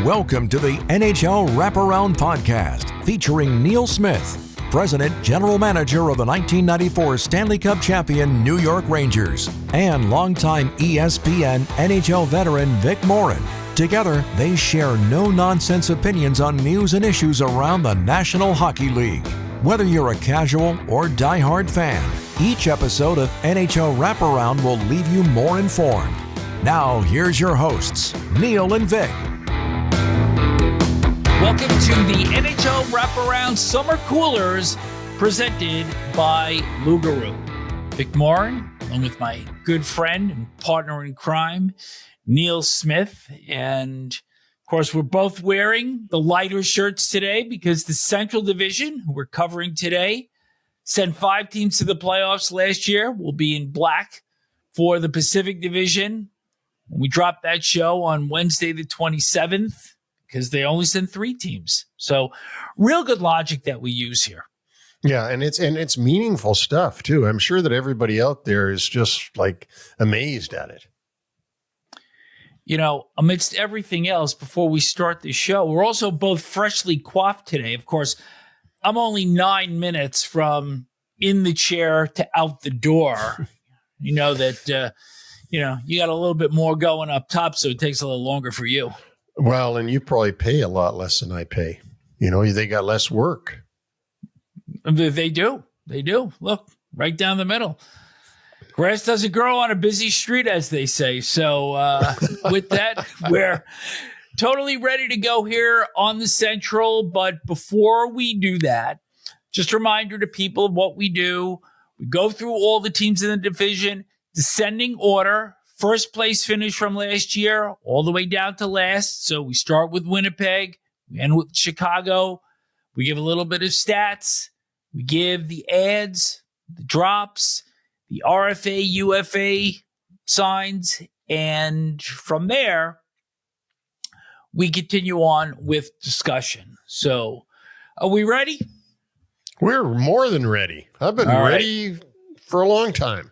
Welcome to the NHL Wraparound podcast featuring Neil Smith, President General Manager of the 1994 Stanley Cup champion New York Rangers, and longtime ESPN NHL veteran Vic Morren. Together, they share no-nonsense opinions on news and issues around the National Hockey League. Whether you're a casual or diehard fan, each episode of NHL Wraparound will leave you more informed. Now, here's your hosts, Neil and Vic. Welcome to the NHL Wraparound Summer Coolers presented by Lugaroo. Vic Morren, along with my good friend and partner in crime, Neil Smith. And, of course, we're both wearing the lighter shirts today because the Central Division, who we're covering today, sent 5 teams to the playoffs last year. We'll be in black for the Pacific Division. We dropped that show on Wednesday the 27th. Because they only send 3 teams. So real good logic that we use here. Yeah, and it's meaningful stuff too. I'm sure that everybody out there is just like amazed at it. You know, amidst everything else, before we start the show, we're also both freshly coiffed today. Of course, I'm only 9 minutes from in the chair to out the door. You know that, you got a little bit more going up top, so it takes a little longer for you. Well, and you probably pay a lot less than I pay. You know, they got less work. They do. They do. Look, right down the middle. Grass doesn't grow on a busy street, as they say. So with that, we're totally ready to go here on the Central. But before we do that, just a reminder to people of what we do. We go through all the teams in the division, descending order. First place finish from last year, all the way down to last. So we start with Winnipeg, we end with Chicago. We give a little bit of stats. We give the ads, the drops, the RFA, UFA signs. And from there, we continue on with discussion. So are we ready? We're more than ready. I've been ready for a long time.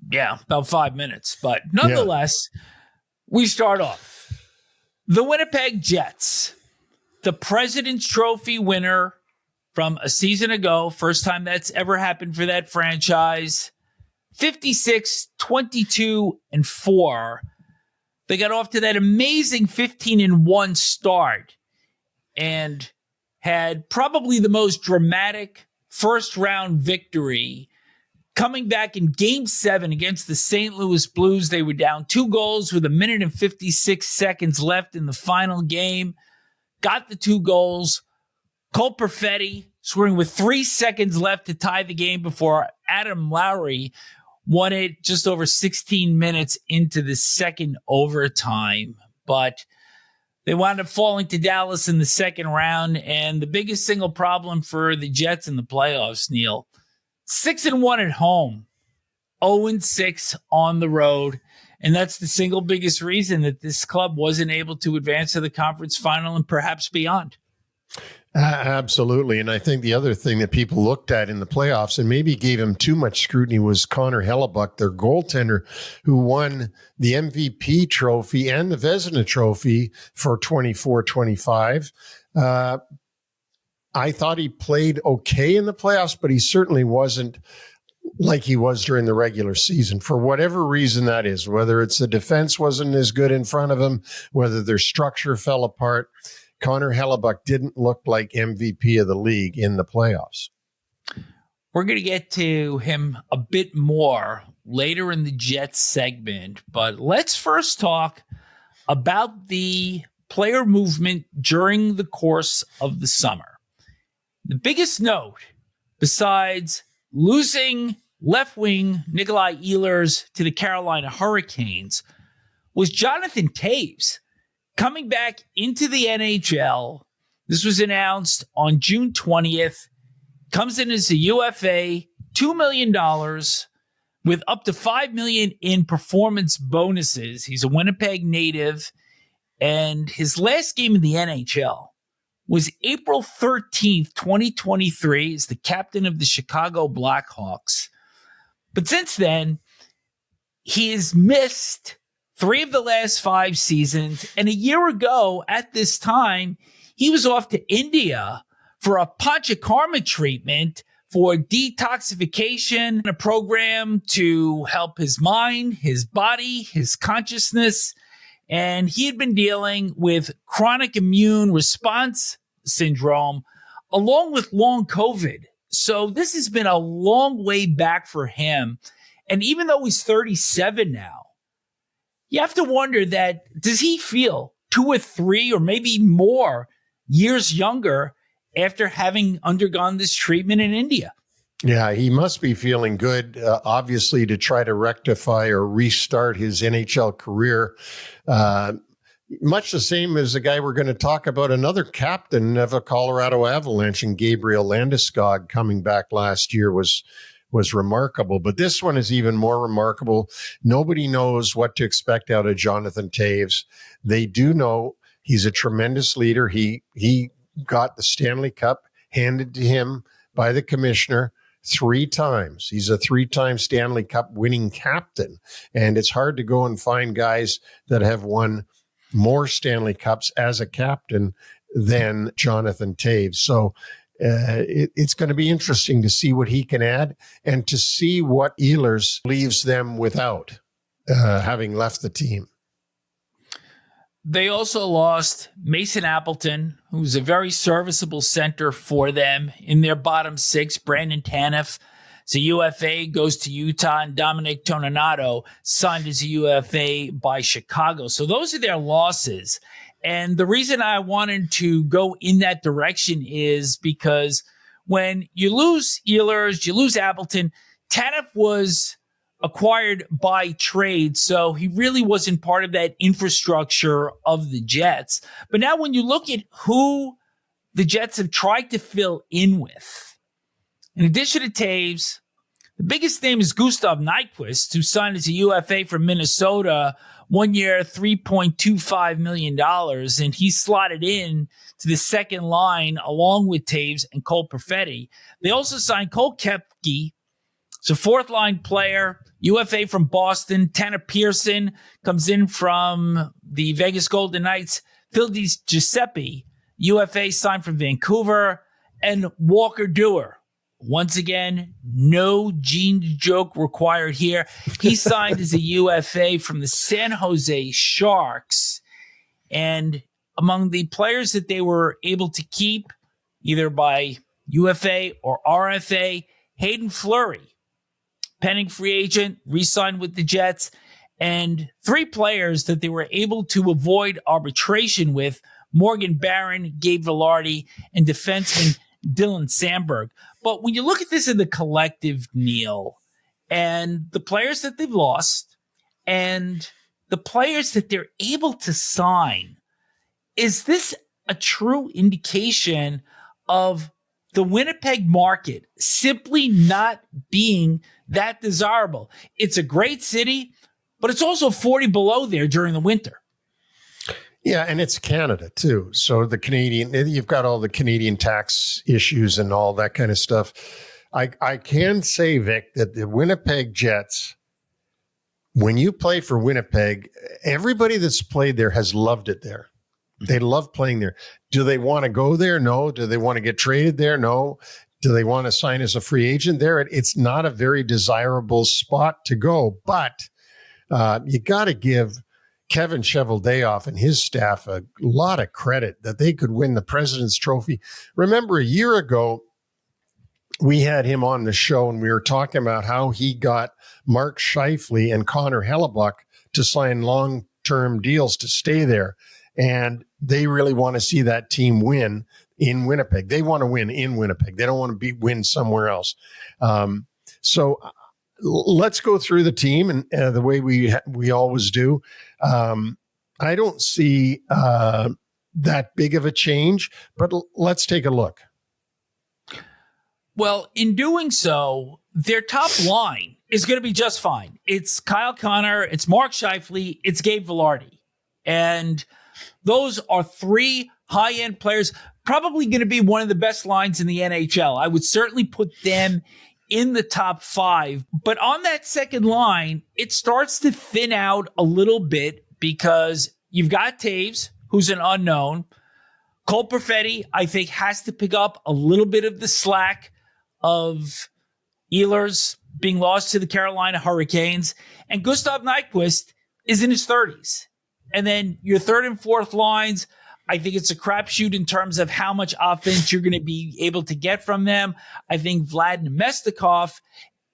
Yeah, about 5 minutes. But nonetheless, we start off. The Winnipeg Jets, the President's Trophy winner from a season ago. First time that's ever happened for that franchise. 56-22-4. They got off to that amazing 15-1 start and had probably the most dramatic first-round victory. Coming back in Game 7 against the St. Louis Blues, they were down 2 goals with 1 minute and 56 seconds left in the final game. Got the 2 goals. Cole Perfetti scoring with 3 seconds left to tie the game before Adam Lowry won it just over 16 minutes into the second overtime. But they wound up falling to Dallas in the second round. And the biggest single problem for the Jets in the playoffs, Neil, 6-1 at home, 0-6 on the road. And that's the single biggest reason that this club wasn't able to advance to the conference final and perhaps beyond. Absolutely. And I think the other thing that people looked at in the playoffs and maybe gave him too much scrutiny was Connor Hellebuyck, their goaltender, who won the MVP trophy and the Vezina trophy for 24-25. I thought he played okay in the playoffs, but he certainly wasn't like he was during the regular season for whatever reason that is, whether it's the defense wasn't as good in front of him, whether their structure fell apart. Connor Hellebuyck didn't look like MVP of the league in the playoffs. We're going to get to him a bit more later in the Jets segment, but let's first talk about the player movement during the course of the summer. The biggest note, besides losing left wing Nikolaj Ehlers to the Carolina Hurricanes, was Jonathan Toews coming back into the NHL. This was announced on June 20th. Comes in as a UFA, $2 million with up to $5 million in performance bonuses. He's a Winnipeg native, and his last game in the NHL was April 13th, 2023, as the captain of the Chicago Blackhawks. But since then, he has missed 3 of the last 5 seasons. And a year ago at this time, he was off to India for a panchakarma treatment for detoxification, a program to help his mind, his body, his consciousness. And he had been dealing with chronic immune response syndrome along with long COVID. So this has been a long way back for him. And even though he's 37 now, you have to wonder that, does he feel 2 or 3 or maybe more years younger after having undergone this treatment in India? Yeah, he must be feeling good, obviously, to try to rectify or restart his NHL career. Much the same as the guy we're going to talk about, another captain of a Colorado Avalanche, and Gabriel Landeskog coming back last year was remarkable. But this one is even more remarkable. Nobody knows what to expect out of Jonathan Toews. They do know he's a tremendous leader. He got the Stanley Cup handed to him by the commissioner 3 times. He's a 3-time Stanley Cup winning captain. And it's hard to go and find guys that have won more Stanley Cups as a captain than Jonathan Toews. So it's going to be interesting to see what he can add and to see what Ehlers leaves them without, having left the team. They also lost Mason Appleton, who's a very serviceable center for them in their bottom 6. Brandon Tanev is a UFA, goes to Utah, and Dominic Toninato signed as a UFA by Chicago. So those are their losses. And the reason I wanted to go in that direction is because when you lose Ehlers, you lose Appleton. Tanev was acquired by trade, so he really wasn't part of that infrastructure of the Jets. But now when you look at who the Jets have tried to fill in with, in addition to Toews, the biggest name is Gustav Nyquist, who signed as a UFA from Minnesota, 1 year, $3.25 million, and he slotted in to the second line along with Toews and Cole Perfetti. They also signed Cole Koepke. It's a 4th-line player, UFA from Boston. Tanner Pearson comes in from the Vegas Golden Knights. Phil Giuseppe, UFA, signed from Vancouver. And Walker Duehr. Once again, no gene joke required here. He signed as a UFA from the San Jose Sharks. And among the players that they were able to keep, either by UFA or RFA, Hayden Fleury, pending free agent, re-signed with the Jets, and 3 players that they were able to avoid arbitration with, Morgan Barron, Gabe Vilardi, and defenseman Dylan Sandberg. But when you look at this in the collective, Neil, and the players that they've lost and the players that they're able to sign, is this a true indication of the Winnipeg market simply not being that desirable? It's a great city, but it's also 40 below there during the winter. Yeah, and it's Canada too. So the Canadian, you've got all the Canadian tax issues and all that kind of stuff. I can say, Vic, that the Winnipeg Jets, when you play for Winnipeg, everybody that's played there has loved it there. They love playing there. Do they want to go there? No. Do they want to get traded there? No. Do they want to sign as a free agent there? It's not a very desirable spot to go, but you got to give Kevin Cheveldayoff and his staff a lot of credit that they could win the President's Trophy. Remember, a year ago, we had him on the show and we were talking about how he got Mark Scheifele and Connor Hellebuck to sign long-term deals to stay there. And they really want to see that team win in Winnipeg. They want to win in Winnipeg. They don't want to win somewhere else. So let's go through the team and the way we always do. I don't see that big of a change, but let's take a look. Well, in doing so, their top line is going to be just fine. It's Kyle Connor, it's Mark Scheifele, it's Gabe Vilardi. And those are 3 high-end players, probably going to be one of the best lines in the NHL. I would certainly put them in the top 5. But on that second line, it starts to thin out a little bit because you've got Taves, who's an unknown. Cole Perfetti, I think, has to pick up a little bit of the slack of Ehlers being lost to the Carolina Hurricanes. And Gustav Nyquist is in his 30s. And then your third and fourth lines, I think it's a crapshoot in terms of how much offense you're going to be able to get from them. I think Vlad Nemestikov,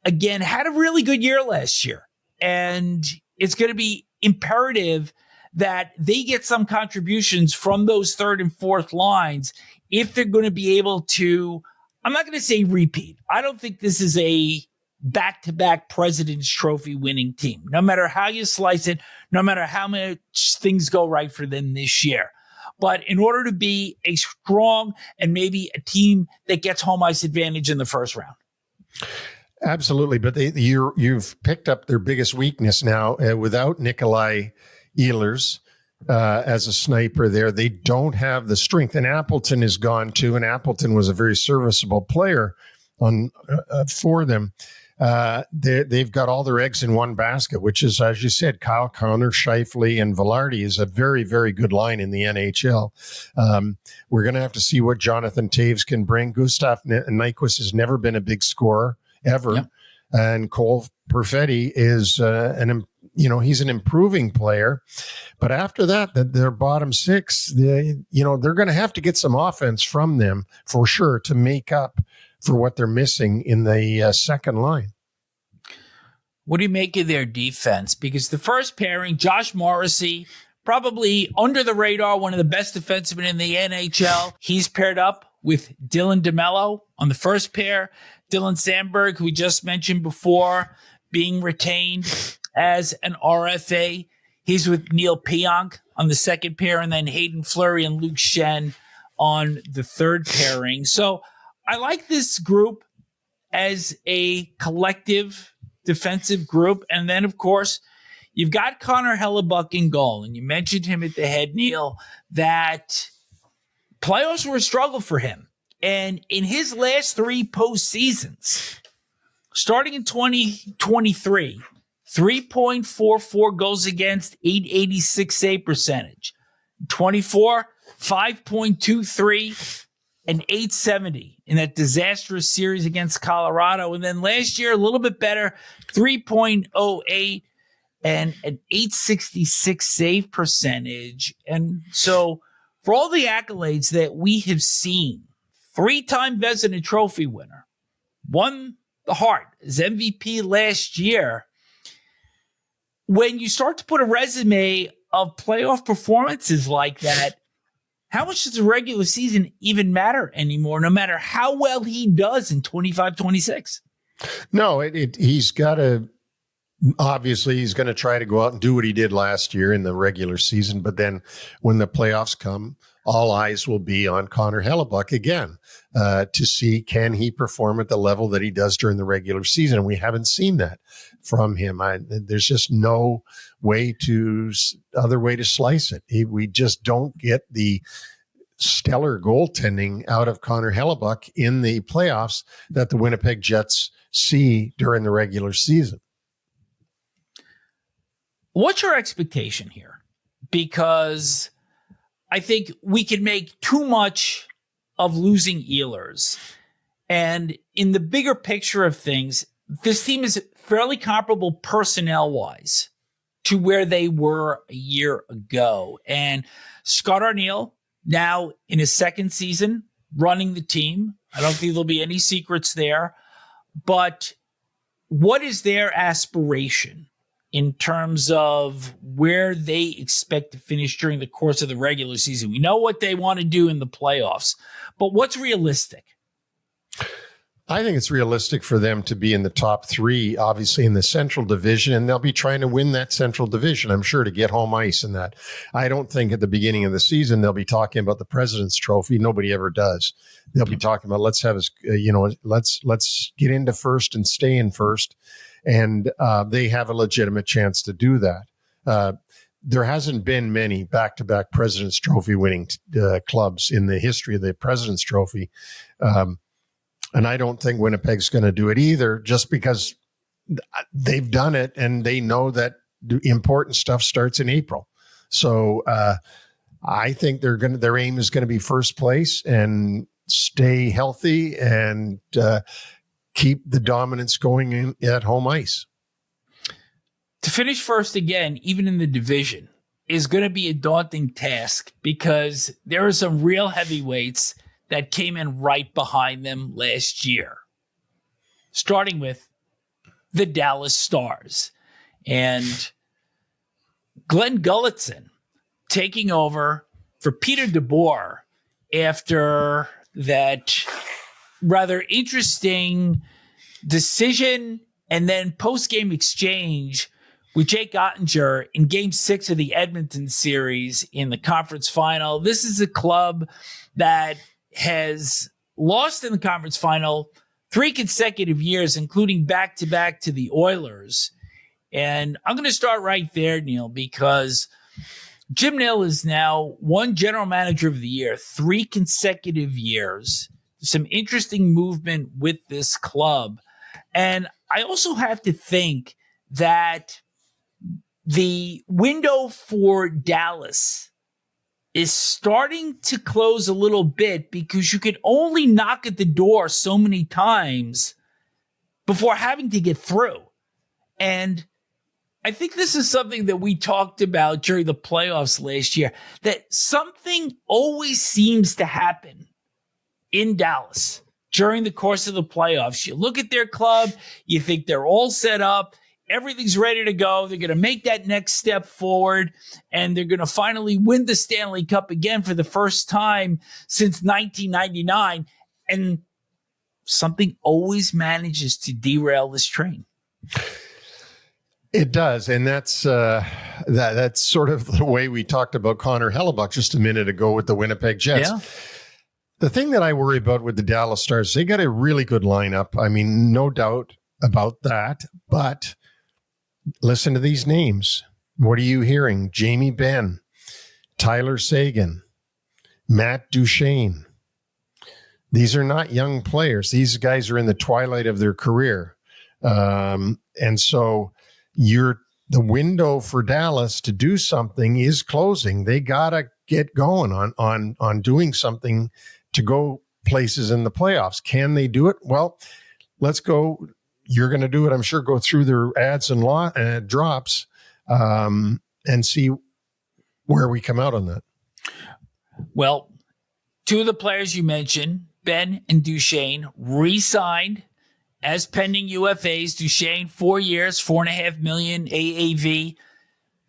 again, had a really good year last year. And it's going to be imperative that they get some contributions from those third and fourth lines if they're going to be able to, I'm not going to say repeat. I don't think this is a back-to-back President's Trophy winning team, no matter how you slice it, no matter how much things go right for them this year. But in order to be a strong and maybe a team that gets home ice advantage in the first round. Absolutely. But you've picked up their biggest weakness now without Nikolaj Ehlers as a sniper there. They don't have the strength. And Appleton is gone too. And Appleton was a very serviceable player for them. They've got all their eggs in one basket, which is, as you said, Kyle Connor, Scheifele, and Velarde is a very, very good line in the NHL. We're going to have to see what Jonathan Taves can bring. Gustav Nyquist has never been a big scorer ever. Yep. And Cole Perfetti is he's an improving player. But after that, their bottom six, they're going to have to get some offense from them for sure to make up for what they're missing in the second line. What do you make of their defense? Because the first pairing, Josh Morrissey, probably under the radar, one of the best defensemen in the NHL. He's paired up with Dylan DeMello on the first pair. Dylan Sandberg, who we just mentioned before, being retained as an RFA. He's with Neil Pionk on the second pair, and then Hayden Fleury and Luke Shen on the third pairing. So I like this group as a collective defensive group. And then, of course, you've got Connor Hellebuck in goal. And you mentioned him at the head, Neil, that playoffs were a struggle for him. And in his last 3 postseasons, starting in 2023, 3.44 goals against, 886 save percentage. 24, 5.23 and 870 in that disastrous series against Colorado. And then last year, a little bit better, 3.08 and an 866 save percentage. And so for all the accolades that we have seen, 3-time Vezina Trophy winner, won the Hart as MVP last year. When you start to put a resume of playoff performances like that, how much does the regular season even matter anymore, no matter how well he does in 25-26? No, he's got to, obviously, he's going to try to go out and do what he did last year in the regular season. But then when the playoffs come, all eyes will be on Connor Hellebuck again to see, can he perform at the level that he does during the regular season? And we haven't seen that from him. There's just no other way to slice it. We just don't get the stellar goaltending out of Connor Hellebuck in the playoffs that the Winnipeg Jets see during the regular season. What's your expectation here? Because I think we can make too much of losing Ehlers. And in the bigger picture of things, this team is fairly comparable personnel-wise to where they were a year ago. And Scott Arniel, now in his second season, running the team. I don't think there'll be any secrets there. But what is their aspiration in terms of where they expect to finish during the course of the regular season? We know what they want to do in the playoffs, but what's realistic? I think it's realistic for them to be in the top 3, obviously in the Central Division, and they'll be trying to win that Central Division, I'm sure, to get home ice in that. I don't think at the beginning of the season they'll be talking about the President's Trophy. Nobody ever does. They'll be talking about let's get into first and stay in first, and they have a legitimate chance to do that. There hasn't been many back-to-back President's Trophy winning clubs in the history of the President's Trophy. And I don't think Winnipeg's going to do it either, just because they've done it and they know that the important stuff starts in April. So I think their aim is going to be first place and stay healthy and keep the dominance going at home ice. To finish first again, even in the division, is going to be a daunting task because there are some real heavyweights that came in right behind them last year, starting with the Dallas Stars and Glenn Gulletson taking over for Peter DeBoer after that rather interesting decision and then post-game exchange with Jake Ottinger in Game 6 of the Edmonton series in the conference final. This is a club that has lost in the conference final 3 consecutive years, including back-to-back to the Oilers. And I'm going to start right there, Neil, because Jim Nill is now one general manager of the year, 3 consecutive years. Some interesting movement with this club. And I also have to think that the window for Dallas is starting to close a little bit because you could only knock at the door so many times before having to get through. And I think this is something that we talked about during the playoffs last year, that something always seems to happen in Dallas during the course of the playoffs. You look at their club, you think they're all set up, everything's ready to go. They're going to make that next step forward, and they're going to finally win the Stanley Cup again for the first time since 1999. And something always manages to derail this train. It does, and that's sort of the way we talked about Connor Hellebuck just a minute ago with the Winnipeg Jets. Yeah. The thing that I worry about with the Dallas Stars, they got a really good lineup. I mean, no doubt about that, but listen to these names. What are you hearing? Jamie Benn, Tyler Seguin, Matt Duchene. These are not young players. These guys are in the twilight of their career. And so the window for Dallas to do something is closing. They got to get going on doing something to go places in the playoffs. Can they do it? Well, let's go. You're going to do it, I'm sure, go through their ads and drops and see where we come out on that. Well, 2 of the players you mentioned, Ben and Duchene, re-signed as pending UFAs. Duchene, 4 years, $4.5 million AAV.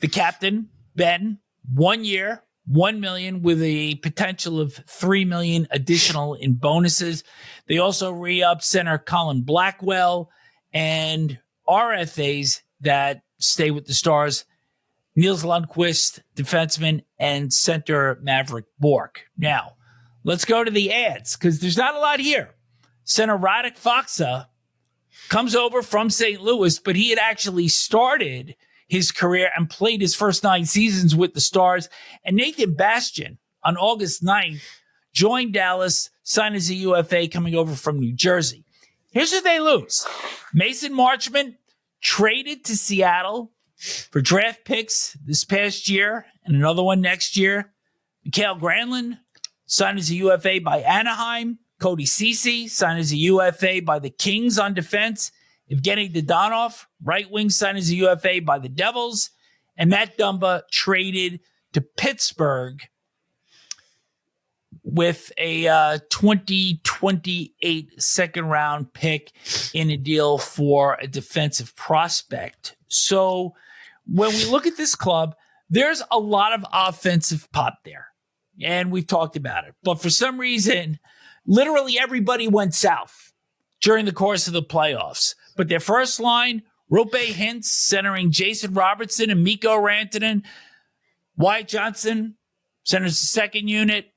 The captain, Ben, 1 year, $1 million with a potential of $3 million additional in bonuses. They also re-upped center Colin Blackwell and RFAs that stay with the Stars, Niels Lundqvist, defenseman, and center Maverick Bourque. Now, let's go to the ads because there's not a lot here. Center Radek Faksa comes over from St. Louis, but he had actually started his career and played his first 9 seasons with the Stars. And Nathan Bastian, on August 9th, joined Dallas, signed as a UFA coming over from New Jersey. Here's who they lose. Mason Marchment traded to Seattle for draft picks this past year and another one next year. Mikael Granlund signed as a UFA by Anaheim. Cody Ceci signed as a UFA by the Kings on defense. Evgeny Dodonov, right wing, signed as a UFA by the Devils. And Matt Dumba traded to Pittsburgh with a 2028 second-round pick in a deal for a defensive prospect. So when we look at this club, there's a lot of offensive pop there. And we've talked about it. But for some reason, literally everybody went south during the course of the playoffs. But their first line, Roope Hintz, centering Jason Robertson and Mikko Rantanen. Wyatt Johnson centers the second unit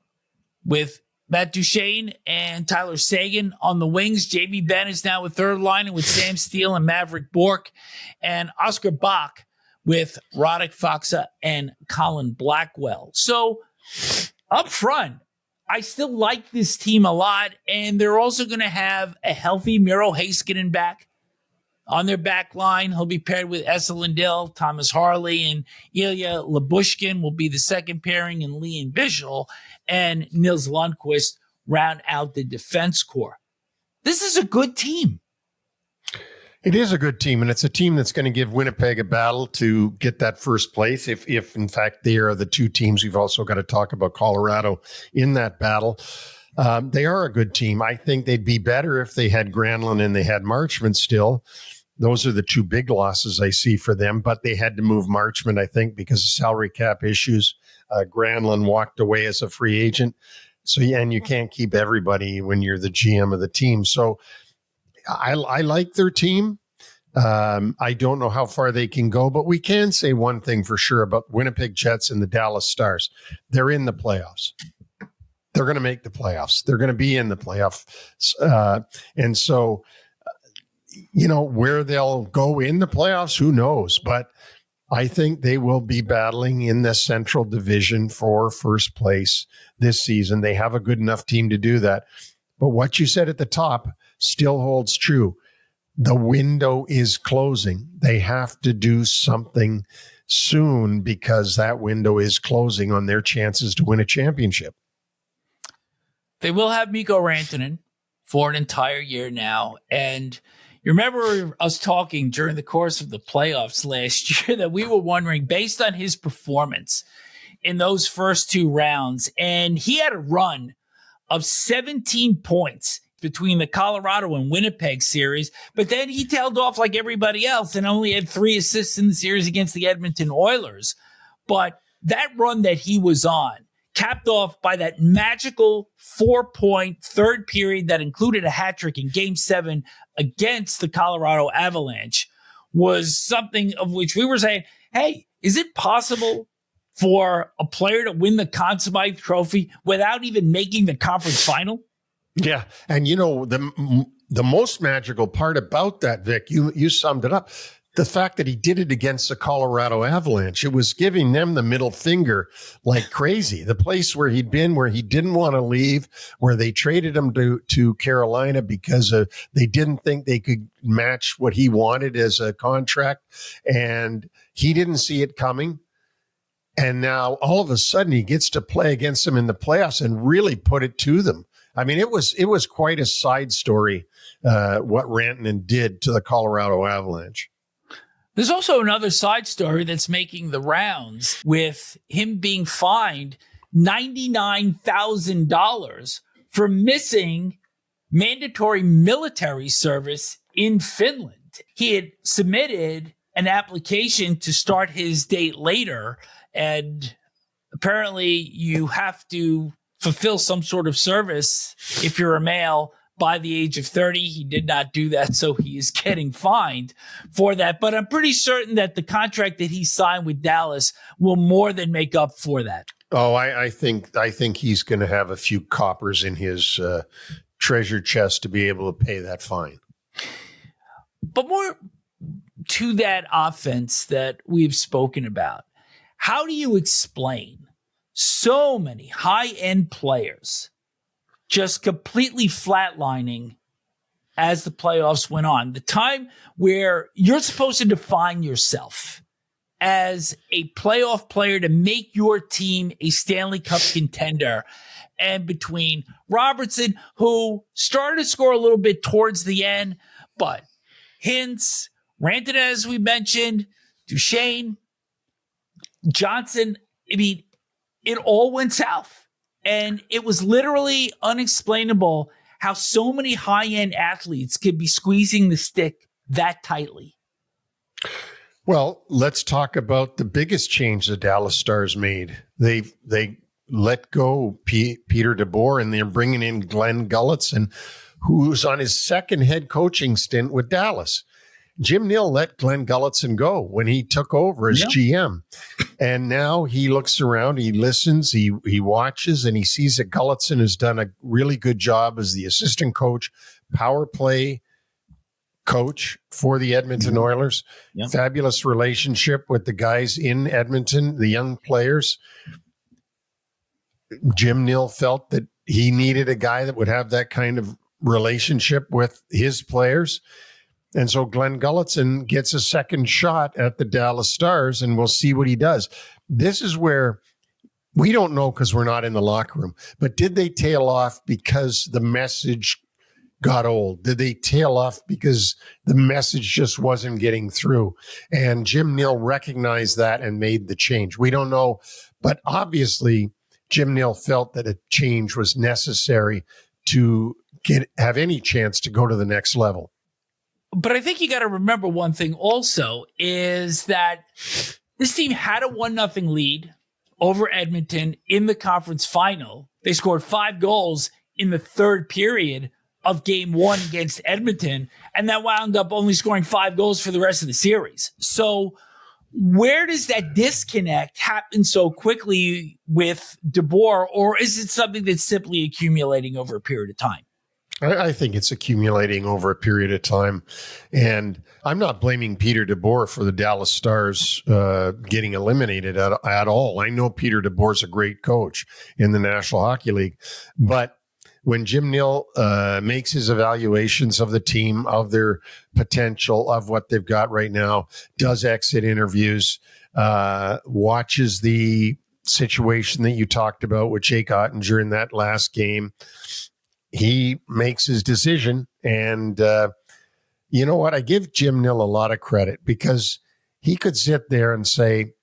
with Matt Duchene and Tyler Seguin on the wings. Jamie Benn is now with third line with Sam Steele and Maverick Bourque. And Oscar Bach with Radek Faksa and Colin Blackwell. So up front, I still like this team a lot, and they're also going to have a healthy Miro Heiskanen back on their back line. He'll be paired with Esa Lindell, Thomas Harley, and Ilya Labushkin will be the second pairing, and Leon Bischel and Nils Lundqvist round out the defense core. This is a good team. It is a good team, and it's a team that's going to give Winnipeg a battle to get that first place. If in fact they are the two teams, we've also got to talk about Colorado in that battle. They are a good team. I think they'd be better if they had Granlund and they had Marchment still. Those are the two big losses I see for them, but they had to move Marchment, I think, because of salary cap issues. Granlund walked away as a free agent. And you can't keep everybody when you're the GM of the team. So I like their team. I don't know how far they can go, but we can say one thing for sure about Winnipeg Jets and the Dallas Stars. They're in the playoffs. They're going to make the playoffs. They're going to be in the playoffs. And so, where they'll go in the playoffs, who knows? But I think they will be battling in the Central Division for first place this season. They have a good enough team to do that. But what you said at the top still holds true. The window is closing. They have to do something soon because that window is closing on their chances to win a championship. They will have Mikko Rantanen for an entire year now. And you remember us talking during the course of the playoffs last year that we were wondering, based on his performance in those first two rounds, and he had a run of 17 points between the Colorado and Winnipeg series, but then he tailed off like everybody else and only had 3 assists in the series against the Edmonton Oilers. But that run that he was on, capped off by that magical 4-point third period that included a hat trick in Game 7 against the Colorado Avalanche, was something of which we were saying, hey, is it possible for a player to win the Conn Smythe Trophy without even making the conference final? Yeah. And the most magical part about that, Vic, you summed it up. The fact that he did it against the Colorado Avalanche, it was giving them the middle finger like crazy. The place where he'd been, where he didn't want to leave, where they traded him to Carolina because they didn't think they could match what he wanted as a contract. And he didn't see it coming. And now all of a sudden he gets to play against them in the playoffs and really put it to them. I mean, it was quite a side story, what Rantanen did to the Colorado Avalanche. There's also another side story that's making the rounds with him being fined $99,000 for missing mandatory military service in Finland. He had submitted an application to start his date later, and apparently you have to fulfill some sort of service if you're a male by the age of 30. He did not do that, so he is getting fined for that. But I'm pretty certain that the contract that he signed with Dallas will more than make up for that. Oh, I think he's going to have a few coppers in his treasure chest to be able to pay that fine. But more to that offense that we've spoken about, how do you explain so many high-end players just completely flatlining as the playoffs went on? The time where you're supposed to define yourself as a playoff player to make your team a Stanley Cup contender. And between Robertson, who started to score a little bit towards the end, but Hintz, Rantanen, as we mentioned, Duchesne, Johnson, I mean, it all went south. And it was literally unexplainable how so many high-end athletes could be squeezing the stick that tightly. Well, let's talk about the biggest change the Dallas Stars made. They let go Peter DeBoer, and they're bringing in Glenn Gulutzan, who's on his second head coaching stint with Dallas. Jim Nill let Glenn Gulutzan go when he took over as GM. And now he looks around, he listens, he watches, and he sees that Gulutzan has done a really good job as the assistant coach, power play coach for the Edmonton Oilers. Yep. Fabulous relationship with the guys in Edmonton, the young players. Jim Nill felt that he needed a guy that would have that kind of relationship with his players. And so Glenn Gulutzan gets a second shot at the Dallas Stars, and we'll see what he does. This is where we don't know because we're not in the locker room, but did they tail off because the message got old? Did they tail off because the message just wasn't getting through? And Jim Nill recognized that and made the change. We don't know, but obviously Jim Nill felt that a change was necessary to have any chance to go to the next level. But I think you got to remember one thing also is that this team had a 1-0 lead over Edmonton in the conference final. They scored 5 goals in the third period of game 1 against Edmonton, and that wound up only scoring 5 goals for the rest of the series. So where does that disconnect happen so quickly with DeBoer, or is it something that's simply accumulating over a period of time? I think it's accumulating over a period of time. And I'm not blaming Peter DeBoer for the Dallas Stars getting eliminated at all. I know Peter DeBoer's a great coach in the National Hockey League. But when Jim Nill makes his evaluations of the team, of their potential, of what they've got right now, does exit interviews, watches the situation that you talked about with Jake Ottinger in that last game, he makes his decision. And you know what? I give Jim Nill a lot of credit because he could sit there and say,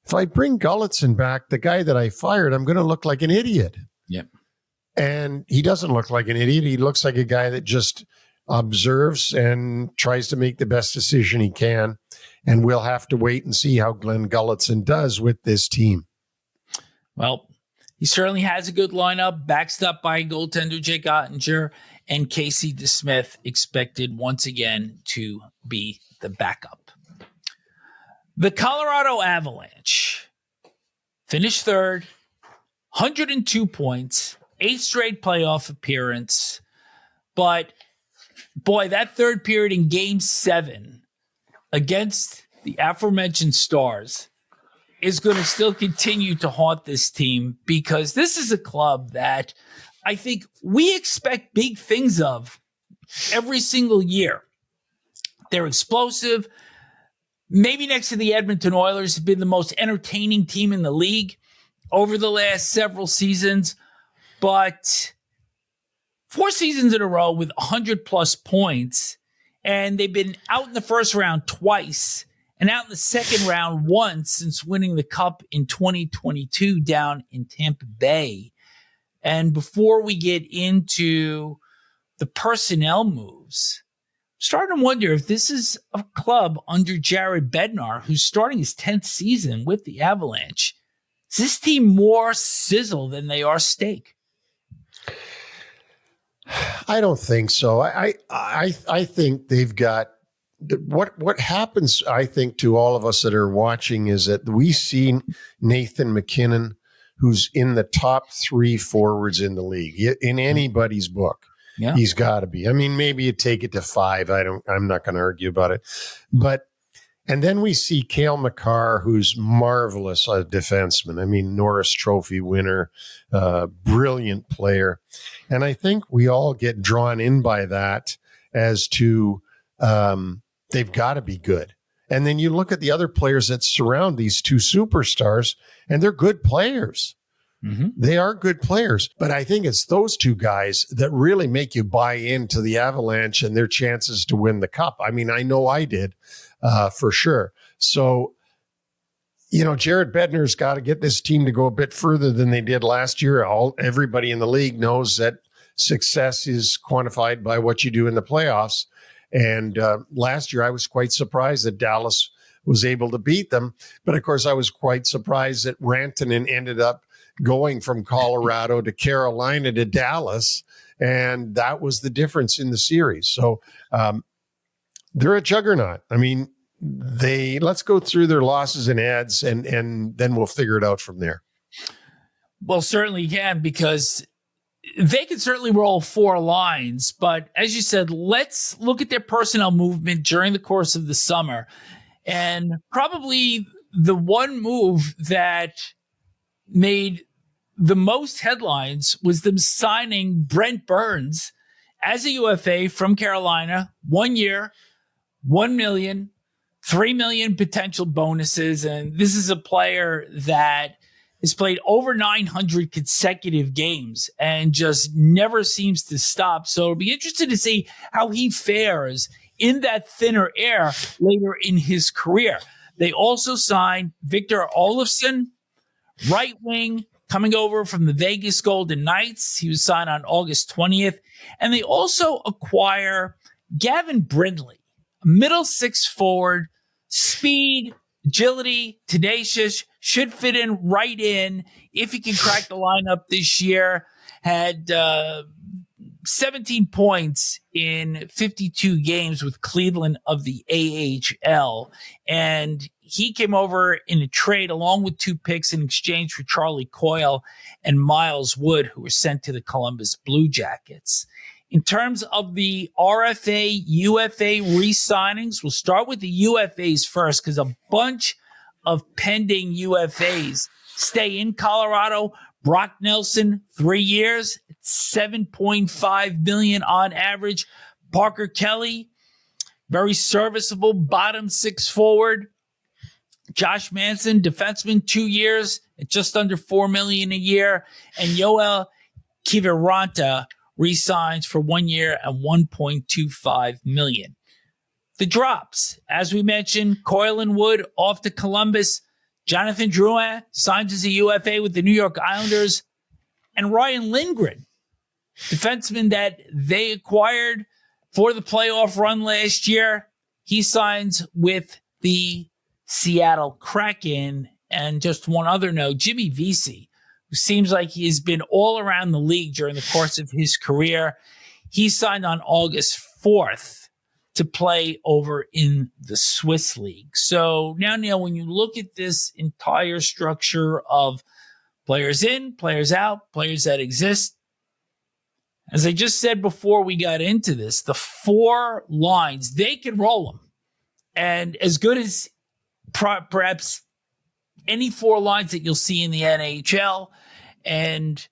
if I bring Gulutzan back, the guy that I fired, I'm going to look like an idiot. Yep. And he doesn't look like an idiot. He looks like a guy that just observes and tries to make the best decision he can. And we'll have to wait and see how Glenn Gulutzan does with this team. Well, he certainly has a good lineup, backed up by goaltender Jake Ottinger and Casey DeSmith, expected once again to be the backup. The Colorado Avalanche finished third, 102 points, 8th straight playoff appearance. But, boy, that third period in Game 7 against the aforementioned Stars is going to still continue to haunt this team because this is a club that I think we expect big things of every single year. They're explosive. Maybe next to the Edmonton Oilers have been the most entertaining team in the league over the last several seasons. But 4 seasons in a row with 100-plus points, and they've been out in the first round twice and out in the second round once since winning the Cup in 2022 down in Tampa Bay. And before we get into the personnel moves, I'm starting to wonder if this is a club under Jared Bednar, who's starting his 10th season with the Avalanche. Is this team more sizzle than they are steak? I don't think so. I think they've got what happens, I think, to all of us that are watching is that we see Nathan MacKinnon, who's in the top 3 forwards in the league in anybody's book. Yeah. He's got to be. I mean, maybe you take it to 5. I'm not going to argue about it. And then we see Cale Makar, who's marvelous a defenseman. I mean, Norris Trophy winner, brilliant player. And I think we all get drawn in by that as to they've got to be good. And then you look at the other players that surround these 2 superstars, and they're good players. Mm-hmm. They are good players. But I think it's those 2 guys that really make you buy into the Avalanche and their chances to win the Cup. I mean, I know I did for sure. So, you know, Jared Bednar's got to get this team to go a bit further than they did last year. Everybody in the league knows that success is quantified by what you do in the playoffs. And last year, I was quite surprised that Dallas was able to beat them. But, of course, I was quite surprised that Rantanen ended up going from Colorado to Carolina to Dallas. And that was the difference in the series. So they're a juggernaut. I mean, let's go through their losses and adds, and then we'll figure it out from there. Well, certainly you can, because they can certainly roll 4 lines, but as you said, let's look at their personnel movement during the course of the summer. And probably the one move that made the most headlines was them signing Brent Burns as a UFA from Carolina, 1 year, $1 million, $3 million potential bonuses. And this is a player that has played over 900 consecutive games and just never seems to stop. So it'll be interesting to see how he fares in that thinner air later in his career. They also signed Victor Olofsson, right wing, coming over from the Vegas Golden Knights. He was signed on August 20th. And they also acquire Gavin Brindley, a middle six forward, speed, agility, tenacious, should fit in right in if he can crack the lineup this year. Had 17 points in 52 games with Cleveland of the AHL. And he came over in a trade along with 2 picks in exchange for Charlie Coyle and Miles Wood, who were sent to the Columbus Blue Jackets. In terms of the RFA, UFA re-signings, we'll start with the UFAs first because a bunch of pending UFAs stay in Colorado. Brock Nelson, 3 years, $7.5 million on average. Parker Kelly, very serviceable bottom six forward. Josh Manson, defenseman, 2 years at just under $4 million a year. And Yoel Kiviranta re-signs for 1 year and $1.25 million. The drops, as we mentioned, Coyle and Wood off to Columbus. Jonathan Drouin signs as a UFA with the New York Islanders. And Ryan Lindgren, defenseman that they acquired for the playoff run last year, he signs with the Seattle Kraken. And just one other note, Jimmy Vesey, who seems like he has been all around the league during the course of his career, he signed on August 4th to play over in the Swiss League. So now, Neil, when you look at this entire structure of players in, players out, players that exist, as I just said before we got into this, the 4 lines, they can roll them. And as good as perhaps any 4 lines that you'll see in the NHL, and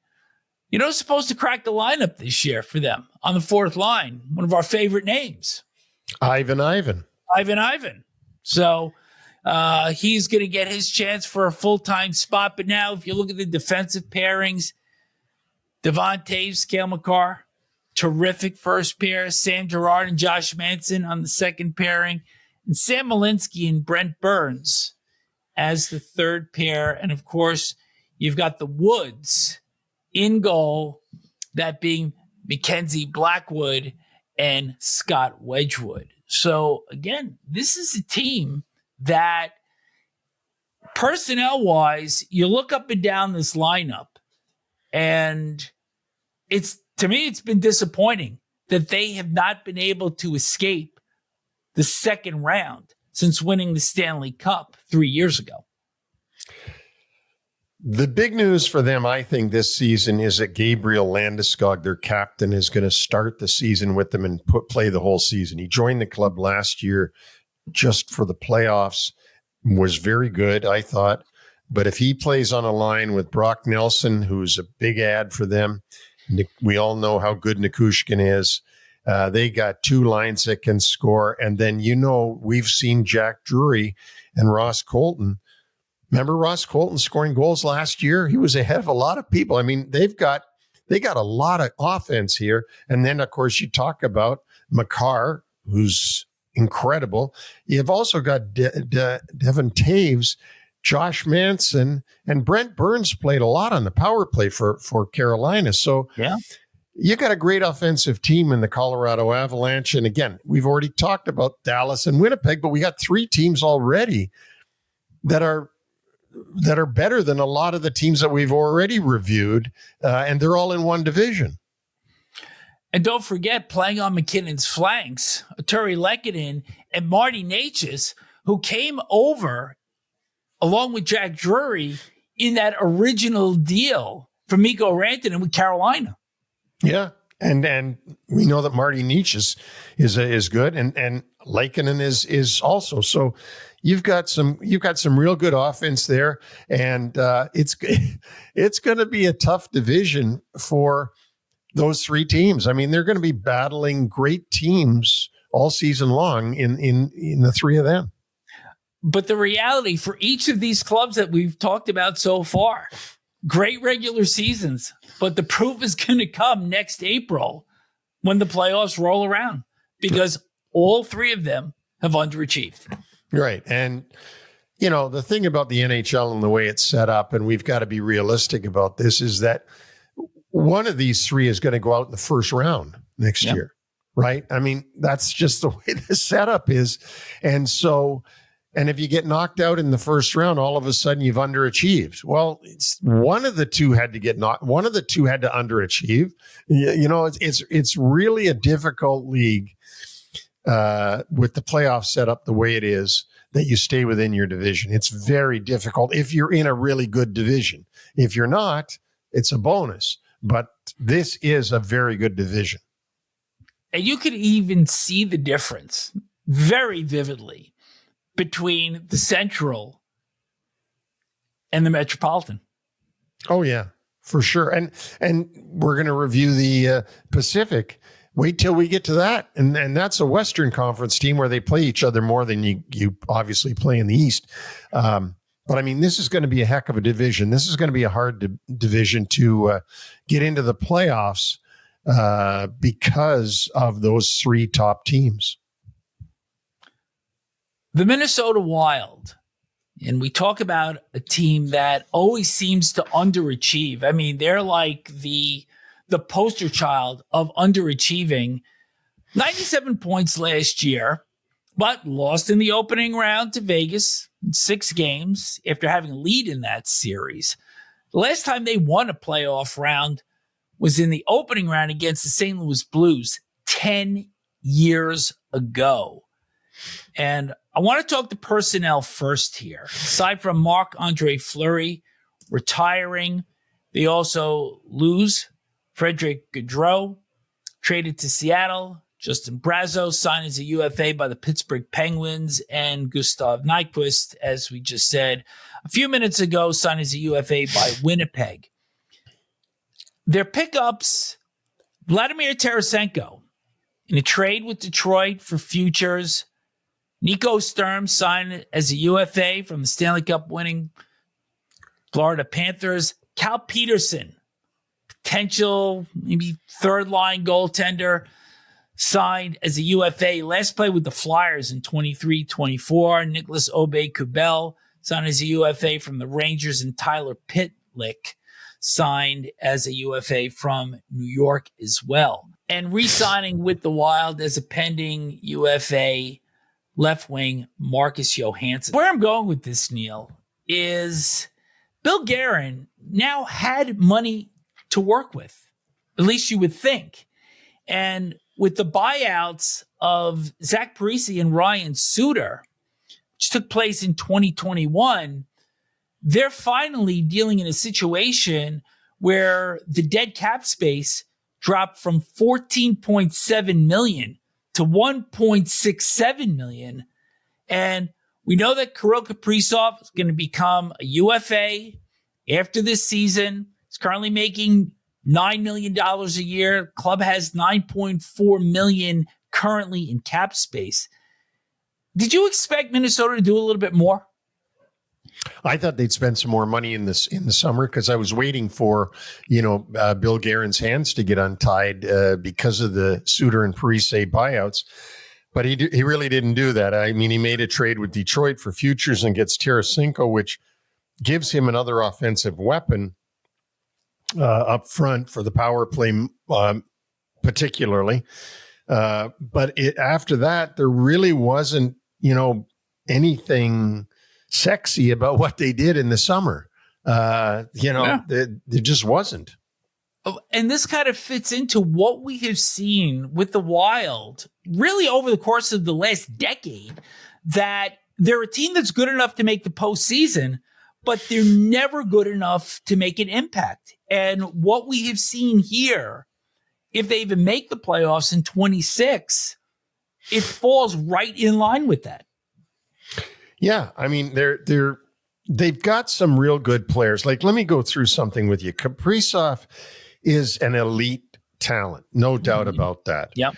supposed to crack the lineup this year for them on the 4th line, one of our favorite names. Ivan. So he's going to get his chance for a full-time spot. But now if you look at the defensive pairings, Devon Toews, Cale Makar, terrific first pair. Sam Girard and Josh Manson on the second pairing. And Sam Malinsky and Brent Burns as the third pair. And, of course, you've got the Woods in goal, that being Mackenzie Blackwood and Scott Wedgwood. So, again, this is a team that, personnel-wise, you look up and down this lineup, and to me, it's been disappointing that they have not been able to escape the second round since winning the Stanley Cup 3 years ago. The big news for them, I think, this season is that Gabriel Landeskog, their captain, is going to start the season with them and play the whole season. He joined the club last year just for the playoffs, was very good, I thought. But if he plays on a line with Brock Nelson, who's a big ad for them, we all know how good Nichushkin is. They got 2 lines that can score. And then, we've seen Jack Drury and Ross Colton. Remember Ross Colton scoring goals last year? He was ahead of a lot of people. I mean, they got a lot of offense here. And then, of course, you talk about Makar, who's incredible. You've also got Devon Toews, Josh Manson, and Brent Burns played a lot on the power play for Carolina. So yeah, you got a great offensive team in the Colorado Avalanche. And again, we've already talked about Dallas and Winnipeg, but we got 3 teams already that are better than a lot of the teams that we've already reviewed, and they're all in one division. And don't forget, playing on McKinnon's flanks, Turi Lehkonen and Marty Necas, who came over along with Jack Drury in that original deal for Mikko Rantanen with Carolina. Yeah, and we know that Marty Necas is good, and Lehkonen is also. So, you've got some real good offense there, and it's going to be a tough division for those three teams. I mean, they're going to be battling great teams all season long in the three of them. But the reality for each of these clubs that we've talked about so far, great regular seasons, but the proof is going to come next April when the playoffs roll around, because all three of them have underachieved. Right. And, the thing about the NHL and the way it's set up, and we've got to be realistic about this, is that one of these three is going to go out in the first round next year. Right. I mean, that's just the way the setup is. And so, and if you get knocked out in the first round, all of a sudden you've underachieved. Well, one of the two had to underachieve. It's really a difficult league with the playoff setup the way it is, that you stay within your division. It's very difficult if you're in a really good division. If you're not, it's a bonus. But this is a very good division. And you could even see the difference very vividly between the Central and the Metropolitan. Oh, yeah, for sure. And we're going to review the Pacific. Wait till we get to that. And that's a Western Conference team where they play each other more than you obviously play in the East. But I mean, this is going to be a heck of a division. This is going to be a hard division to get into the playoffs because of those three top teams. The Minnesota Wild, and we talk about a team that always seems to underachieve. I mean, they're like the poster child of underachieving. 97 points last year, but lost in the opening round to Vegas in 6 games after having a lead in that series. The last time they won a playoff round was in the opening round against the St. Louis Blues 10 years ago. And I want to talk to personnel first here. Aside from Marc-Andre Fleury retiring, they also lose Frederick Gaudreau, traded to Seattle. Justin Brazeau signed as a UFA by the Pittsburgh Penguins, and Gustav Nyquist, as we just said a few minutes ago, signed as a UFA by Winnipeg. Their pickups, Vladimir Tarasenko in a trade with Detroit for futures. Nico Sturm signed as a UFA from the Stanley Cup winning Florida Panthers. Cal Peterson, potential maybe third line goaltender, signed as a UFA. Last played with the Flyers in 23-24. Nicholas Aube-Kubel signed as a UFA from the Rangers, and Tyler Pitlick signed as a UFA from New York as well. And re-signing with the Wild as a pending UFA left wing Marcus Johansson. Where I'm going with this, Neil, is Bill Guerin now had money to work with. At least you would think. And with the buyouts of Zach Parise and Ryan Suter, which took place in 2021, they're finally dealing in a situation where the dead cap space dropped from $14.7 million to $1.67 million. And we know that Kirill Kaprizov is going to become a UFA after this season. He's currently making $9 million a year. Club has $9.4 million currently in cap space. Did you expect Minnesota to do a little bit more? I thought they'd spend some more money in the summer, because I was waiting for, Bill Guerin's hands to get untied because of the Suter and Parise buyouts. But he really didn't do that. I mean, he made a trade with Detroit for futures and gets Tarasenko, which gives him another offensive weapon up front for the power play, particularly. But after that, there really wasn't, anything sexy about what they did in the summer. There just wasn't. And this kind of fits into what we have seen with the Wild really over the course of the last decade, that they're a team that's good enough to make the postseason, but they're never good enough to make an impact. And what we have seen here, if they even make the playoffs in 26, it falls right in line with that. Yeah, I mean they've got some real good players. Like, let me go through something with you. Kaprizov is an elite talent, no doubt about that. Yep.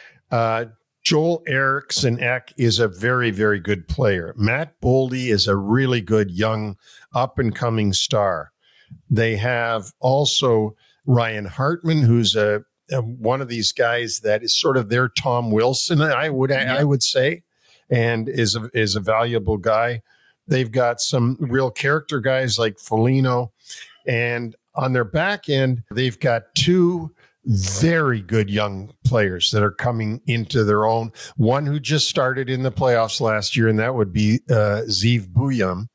Joel Eriksson Ek is a very, very good player. Matt Boldy is a really good young up-and-coming star. They have also Ryan Hartman, who's one of these guys that is sort of their Tom Wilson, I would say, and is a valuable guy. They've got some real character guys like Foligno, and on their back end, they've got two very good young players that are coming into their own. One who just started in the playoffs last year, and that would be Zeev Buyam.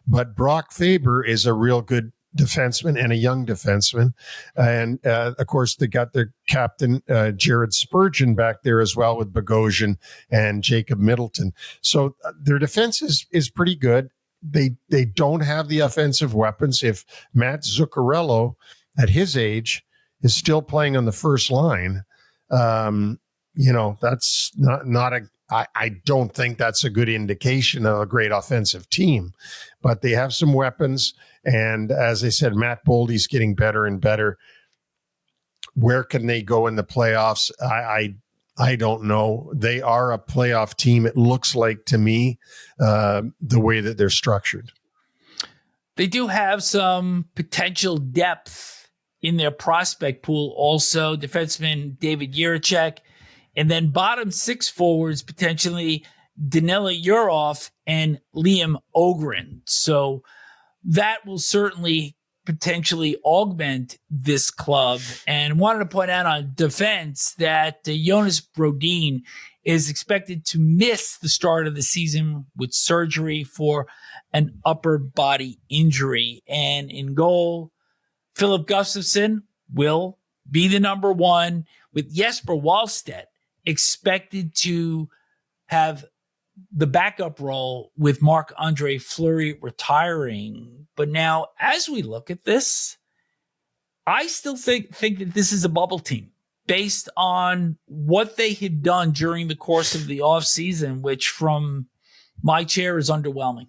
But Brock Faber is a real good defenseman and a young defenseman. And of course, they got their captain, Jared Spurgeon, back there as well with Bogosian and Jacob Middleton. So their defense is pretty good. They don't have the offensive weapons. If Matt Zuccarello at his age is still playing on the first line, that's not I don't think that's a good indication of a great offensive team, but they have some weapons. And as I said, Matt Boldy's getting better and better. Where can they go in the playoffs? I don't know. They are a playoff team, it looks like to me, the way that they're structured. They do have some potential depth in their prospect pool also. Defenseman David Jiricek, and then bottom six forwards, potentially Danila Yurov and Liam Ogren. So that will certainly potentially augment this club. And wanted to point out on defense that Jonas Brodin is expected to miss the start of the season with surgery for an upper body injury. And in goal, Philip Gustafsson will be the number one, with Jesper Wallstedt expected to have the backup role with Marc-Andre Fleury retiring. But now, as we look at this, I still think that this is a bubble team based on what they had done during the course of the offseason, which from my chair is underwhelming.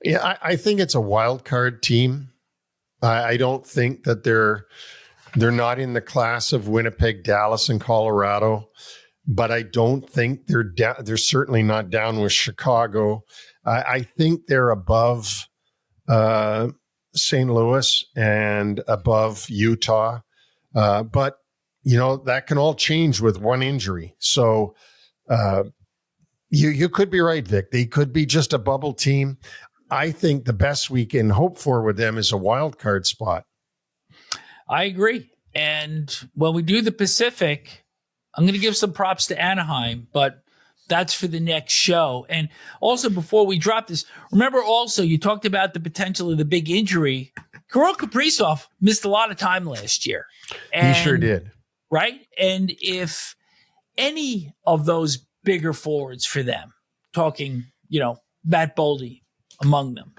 Yeah, I think it's a wild card team. I don't think that they're not in the class of Winnipeg, Dallas, and Colorado, but I don't think they're certainly not down with Chicago. I think they're above St. Louis and above Utah, but that can all change with one injury. So you could be right, Vic. They could be just a bubble team. I think the best we can hope for with them is a wild card spot. I agree. And when we do the Pacific, I'm going to give some props to Anaheim, but that's for the next show. And also, before we drop this, remember also you talked about the potential of the big injury. Kirill Kaprizov missed a lot of time last year. He sure did. Right? And if any of those bigger forwards for them, talking, Matt Boldy among them,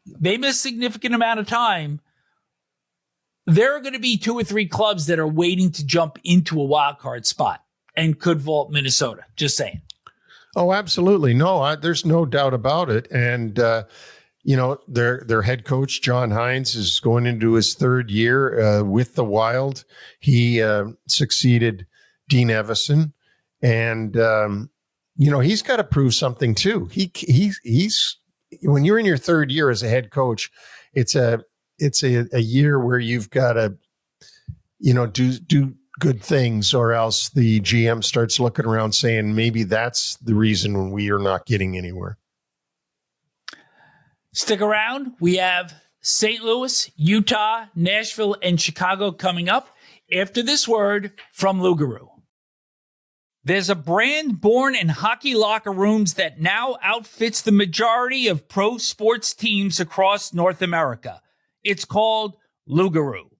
they miss a significant amount of time, there are going to be two or three clubs that are waiting to jump into a wild card spot and could vault Minnesota. Just saying. Oh, absolutely. No, there's no doubt about it. And, their head coach, John Hines, is going into his third year with the Wild. He succeeded Dean Evison. And, he's got to prove something too. He's when you're in your third year as a head coach, it's a year where you've got to, do good things, or else the GM starts looking around saying maybe that's the reason when we are not getting anywhere. Stick around. We have St. Louis, Utah, Nashville, and Chicago coming up after this word from Lugaroo. There's a brand born in hockey locker rooms that now outfits the majority of pro sports teams across North America. It's called Lugaroo.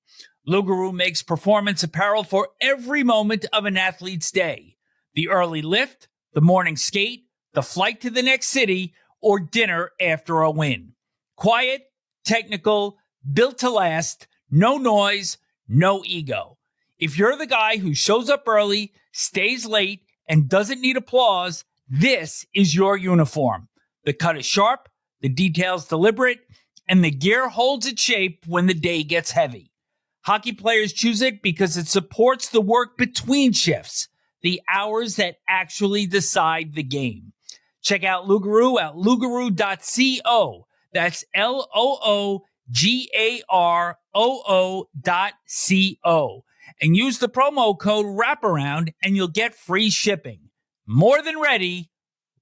Lugaroo makes performance apparel for every moment of an athlete's day. The early lift, the morning skate, the flight to the next city, or dinner after a win. Quiet, technical, built to last, no noise, no ego. If you're the guy who shows up early, stays late, and doesn't need applause, this is your uniform. The cut is sharp, the details deliberate, and the gear holds its shape when the day gets heavy. Hockey players choose it because it supports the work between shifts, the hours that actually decide the game. Check out Lugaroo at lugaroo.co. That's LOOGAROO.co. And use the promo code Wraparound and you'll get free shipping. More than ready,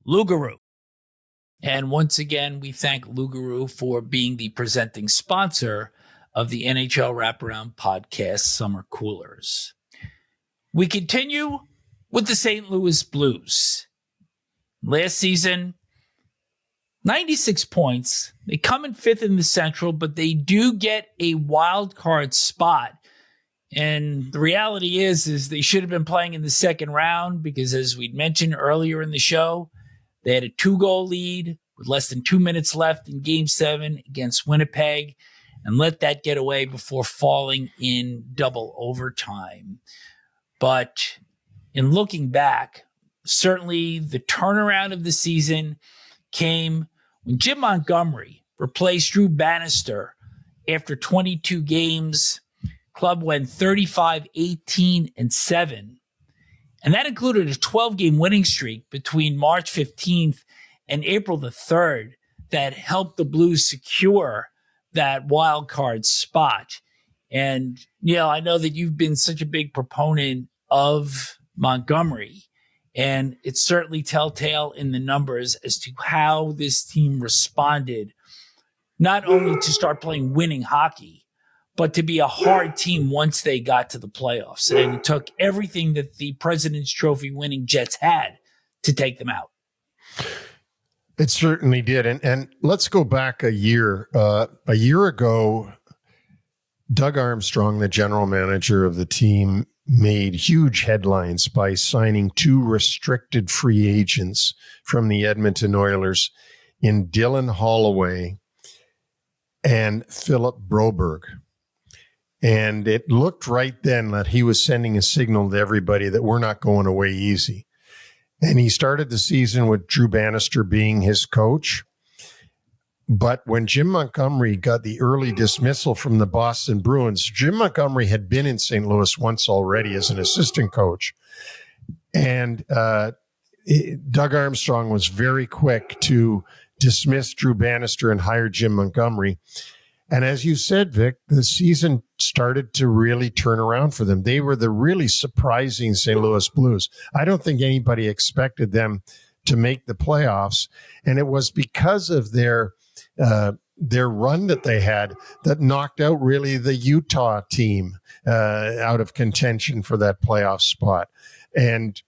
Lugaroo. And once again, we thank Lugaroo for being the presenting sponsor of the NHL Wraparound Podcast Summer Coolers. We continue with the St. Louis Blues. Last season, 96 points. They come in fifth in the Central, but they do get a wild card spot. And the reality is they should have been playing in the second round because, as we'd mentioned earlier in the show, they had a 2-goal lead with less than 2 minutes left in Game 7 against Winnipeg and let that get away before falling in double overtime. But in looking back, certainly the turnaround of the season came when Jim Montgomery replaced Drew Bannister after 22 games. Club went 35-18-7. And that included a 12-game winning streak between March 15th and April the 3rd that helped the Blues secure that wild card spot. And, I know that you've been such a big proponent of Montgomery, and it's certainly telltale in the numbers as to how this team responded, not only to start playing winning hockey, but to be a hard team once they got to the playoffs. And it took everything that the President's Trophy winning Jets had to take them out. It certainly did. And let's go back a year. A year ago, Doug Armstrong, the general manager of the team, made huge headlines by signing 2 restricted free agents from the Edmonton Oilers in Dylan Holloway and Philip Broberg. And it looked right then that he was sending a signal to everybody that we're not going away easy. And he started the season with Drew Bannister being his coach. But when Jim Montgomery got the early dismissal from the Boston Bruins, Jim Montgomery had been in St. Louis once already as an assistant coach. And Doug Armstrong was very quick to dismiss Drew Bannister and hire Jim Montgomery. And as you said, Vic, the season started to really turn around for them. They were the really surprising St. Louis Blues. I don't think anybody expected them to make the playoffs. And it was because of their run that they had that knocked out really the Utah team out of contention for that playoff spot. And,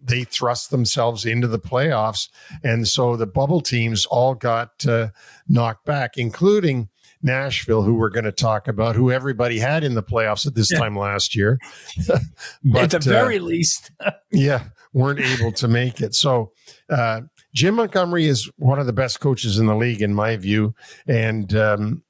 they thrust themselves into the playoffs. And so the bubble teams all got knocked back, including Nashville, who we're going to talk about, who everybody had in the playoffs at this time last year. But at the very least. Weren't able to make it. So Jim Montgomery is one of the best coaches in the league, in my view. And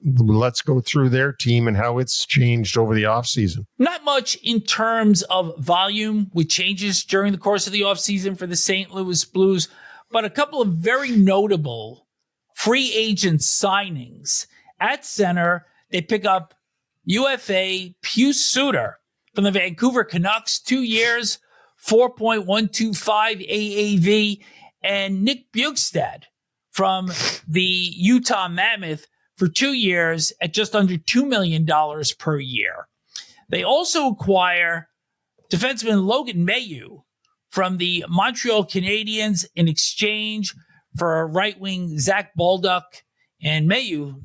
let's go through their team and how it's changed over the offseason. Not much in terms of volume with changes during the course of the offseason for the St. Louis Blues, but a couple of very notable free agent signings. At center, they pick up UFA Pius Suter from the Vancouver Canucks, 2 years, 4.125 AAV, and Nick Bjugstad from the Utah Mammoth for 2 years at just under $2 million per year. They also acquire defenseman Logan Mailloux from the Montreal Canadiens in exchange for right wing Zach Baldock. And Mailloux,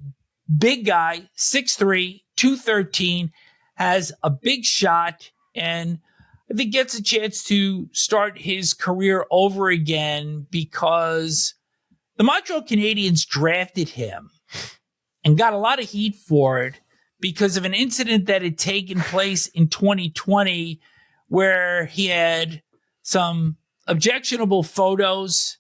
big guy, 6'3", 213, has a big shot and I think gets a chance to start his career over again because the Montreal Canadiens drafted him and got a lot of heat for it because of an incident that had taken place in 2020 where he had some objectionable photos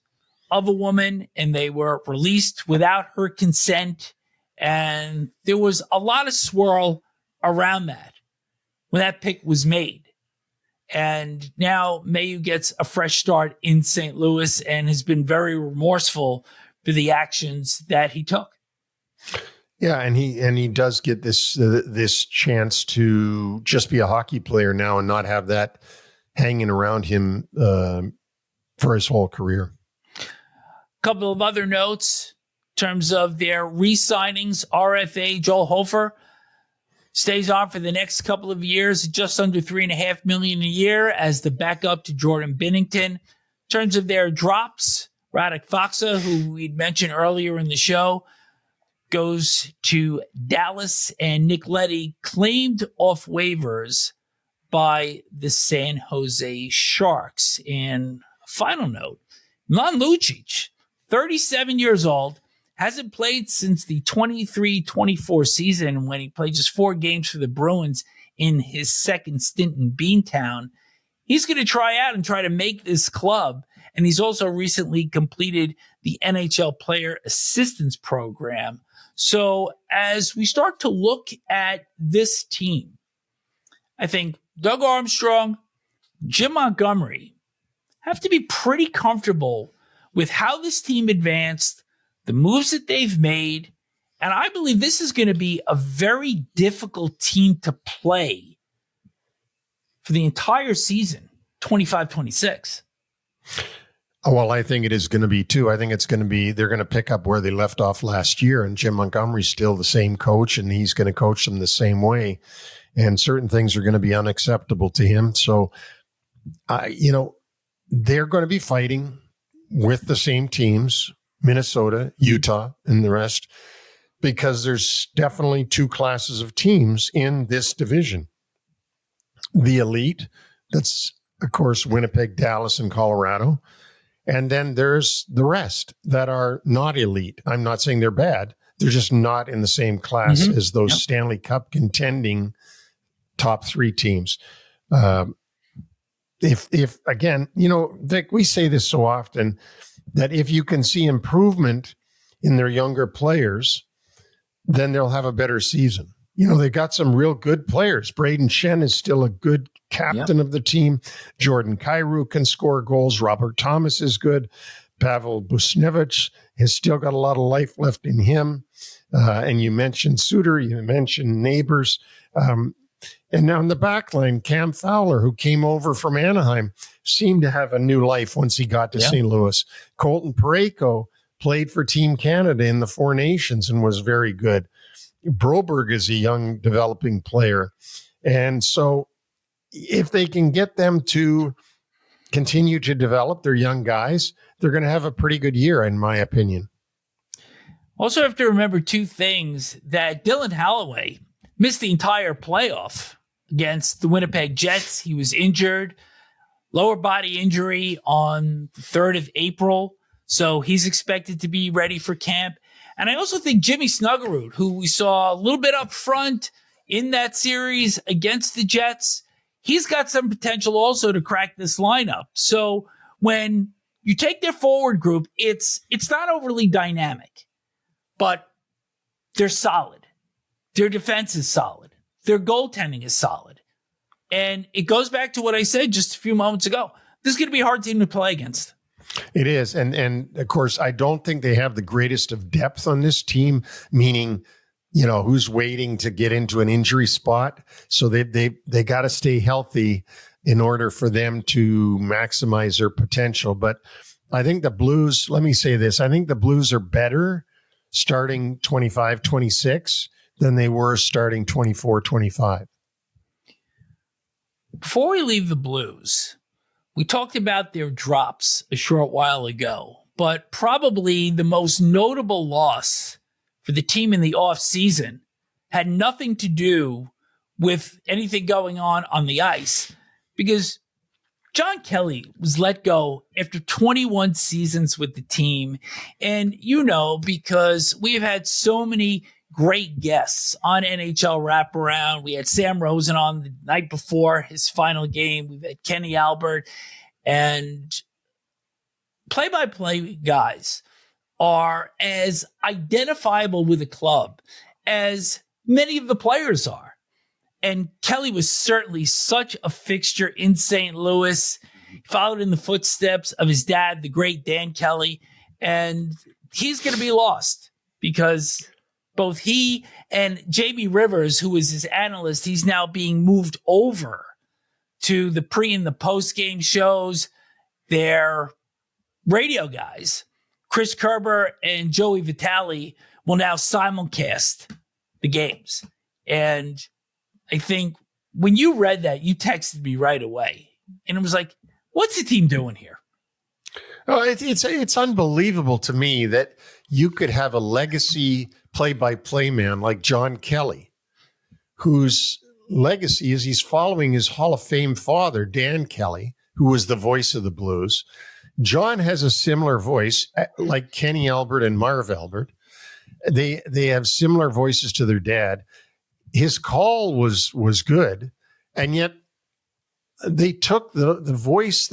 of a woman and they were released without her consent. And there was a lot of swirl around that when that pick was made. And now Mayu gets a fresh start in St. Louis and has been very remorseful for the actions that he took. Yeah, and he does get this chance to just be a hockey player now and not have that hanging around him for his whole career. A couple of other notes in terms of their re-signings. RFA Joel Hofer stays on for the next couple of years, just under $3.5 million a year as the backup to Jordan Binnington. In terms of their drops, Radek Faksa, who we'd mentioned earlier in the show, goes to Dallas, and Nick Leddy claimed off waivers by the San Jose Sharks. And a final note, Milan Lucic, 37 years old, hasn't played since the 23-24 season when he played just 4 games for the Bruins in his second stint in Beantown. He's going to try out and try to make this club. And he's also recently completed the NHL Player Assistance Program. So as we start to look at this team, I think Doug Armstrong, Jim Montgomery have to be pretty comfortable with how this team advanced, the moves that they've made. And I believe this is going to be a very difficult team to play for the entire season, 25-26. Well, I think it is going to be too. I think it's going to be, they're going to pick up where they left off last year, and Jim Montgomery's still the same coach, and he's going to coach them the same way. And certain things are going to be unacceptable to him. So, they're going to be fighting with the same teams, Minnesota, Utah, and the rest, because there's definitely 2 classes of teams in this division. The elite, that's, of course, Winnipeg, Dallas, and Colorado. And then there's the rest that are not elite. I'm not saying they're bad. They're just not in the same class as those Stanley Cup contending top 3 teams. If again, Vic, we say this so often that if you can see improvement in their younger players, then they'll have a better season. They got some real good players. Braden Shen is still a good captain of the team. Jordan Kyrou can score goals. Robert Thomas is good. Pavel Buchnevich has still got a lot of life left in him. And you mentioned Suter, you mentioned Neighbors. And now in the back line, Cam Fowler, who came over from Anaheim, seemed to have a new life once he got to St. Louis. Colton Parayko played for Team Canada in the 4 Nations and was very good. Broberg is a young developing player. And so if they can get them to continue to develop their young guys, they're going to have a pretty good year, in my opinion. Also have to remember 2 things, that Dylan Holloway missed the entire playoff against the Winnipeg Jets. He was injured, lower body injury on the 3rd of April. So he's expected to be ready for camp. And I also think Jimmy Snuggerud, who we saw a little bit up front in that series against the Jets, he's got some potential also to crack this lineup. So when you take their forward group, it's not overly dynamic, but they're solid. Their defense is solid. Their goaltending is solid. And it goes back to what I said just a few moments ago. This is going to be a hard team to play against. It is. And of course, I don't think they have the greatest of depth on this team, meaning, who's waiting to get into an injury spot. So they got to stay healthy in order for them to maximize their potential. But I think the Blues, let me say this, I think the Blues are better starting 25-26 than they were starting 24-25. Before we leave the Blues, we talked about their drops a short while ago, but probably the most notable loss for the team in the offseason had nothing to do with anything going on the ice, because John Kelly was let go after 21 seasons with the team. And because we've had so many great guests on NHL Wraparound. We had Sam Rosen on the night before his final game. We've had Kenny Albert, and play-by-play guys are as identifiable with the club as many of the players are. And Kelly was certainly such a fixture in St. Louis. He followed in the footsteps of his dad, the great Dan Kelly. And he's going to be lost because both he and Jamie Rivers, who was his analyst, he's now being moved over to the pre and the post game shows. They're radio guys. Chris Kerber and Joey Vitale will now simulcast the games. And I think when you read that, you texted me right away. And it was like, what's the team doing here? Oh, it's unbelievable to me that you could have a legacy play-by-play man like John Kelly, whose legacy is he's following his Hall of Fame father, Dan Kelly, who was the voice of the Blues. John has a similar voice, like Kenny Albert and Marv Albert. They have similar voices to their dad. His call was good, and yet they took the voice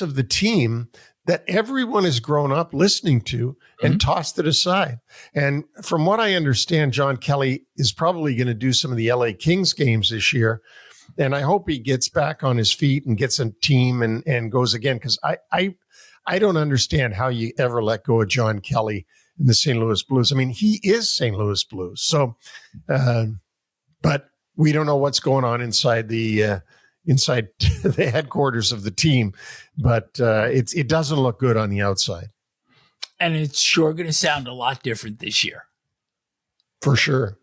of the team that everyone has grown up listening to and tossed it aside. And from what I understand, John Kelly is probably going to do some of the LA Kings games this year. And I hope he gets back on his feet and gets a team and goes again. Because I don't understand how you ever let go of John Kelly in the St. Louis Blues. I mean, he is St. Louis Blues. So, but we don't know what's going on inside the headquarters of the team, but it doesn't look good on the outside. And it's sure going to sound a lot different this year. For sure.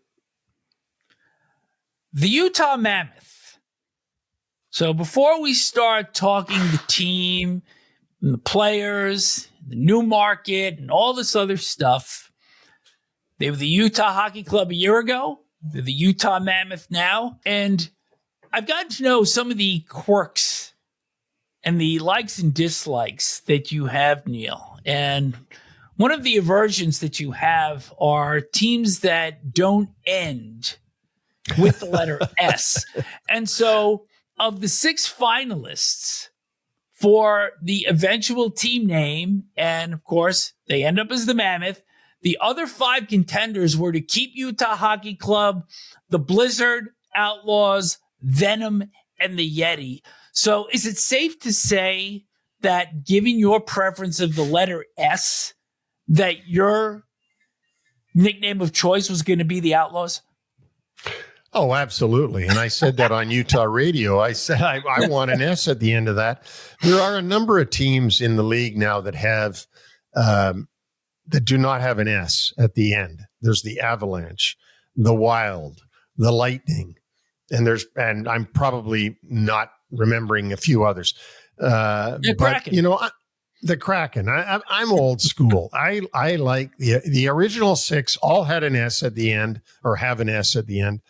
The Utah Mammoth. So before we start talking the team and the players, the new market, and all this other stuff, they were the Utah Hockey Club a year ago. They're the Utah Mammoth now. And I've gotten to know some of the quirks and the likes and dislikes that you have, Neil. And one of the aversions that you have are teams that don't end with the letter S. And so of the 6 finalists for the eventual team name, and of course, they end up as the Mammoth, the other 5 contenders were to keep Utah Hockey Club, the Blizzard, Outlaws, Venom, and the Yeti. So is it safe to say that given your preference of the letter S, that your nickname of choice was going to be the Outlaws? Oh, absolutely. And I said that on Utah radio. I said I want an S at the end of that. There are a number of teams in the league now that have that do not have an S at the end. There's the Avalanche, the Wild, the Lightning, and I'm probably not remembering a few others. But Kraken. You know, the Kraken. I'm old school. I like the original 6 all had an S at the end, or have an S at the end.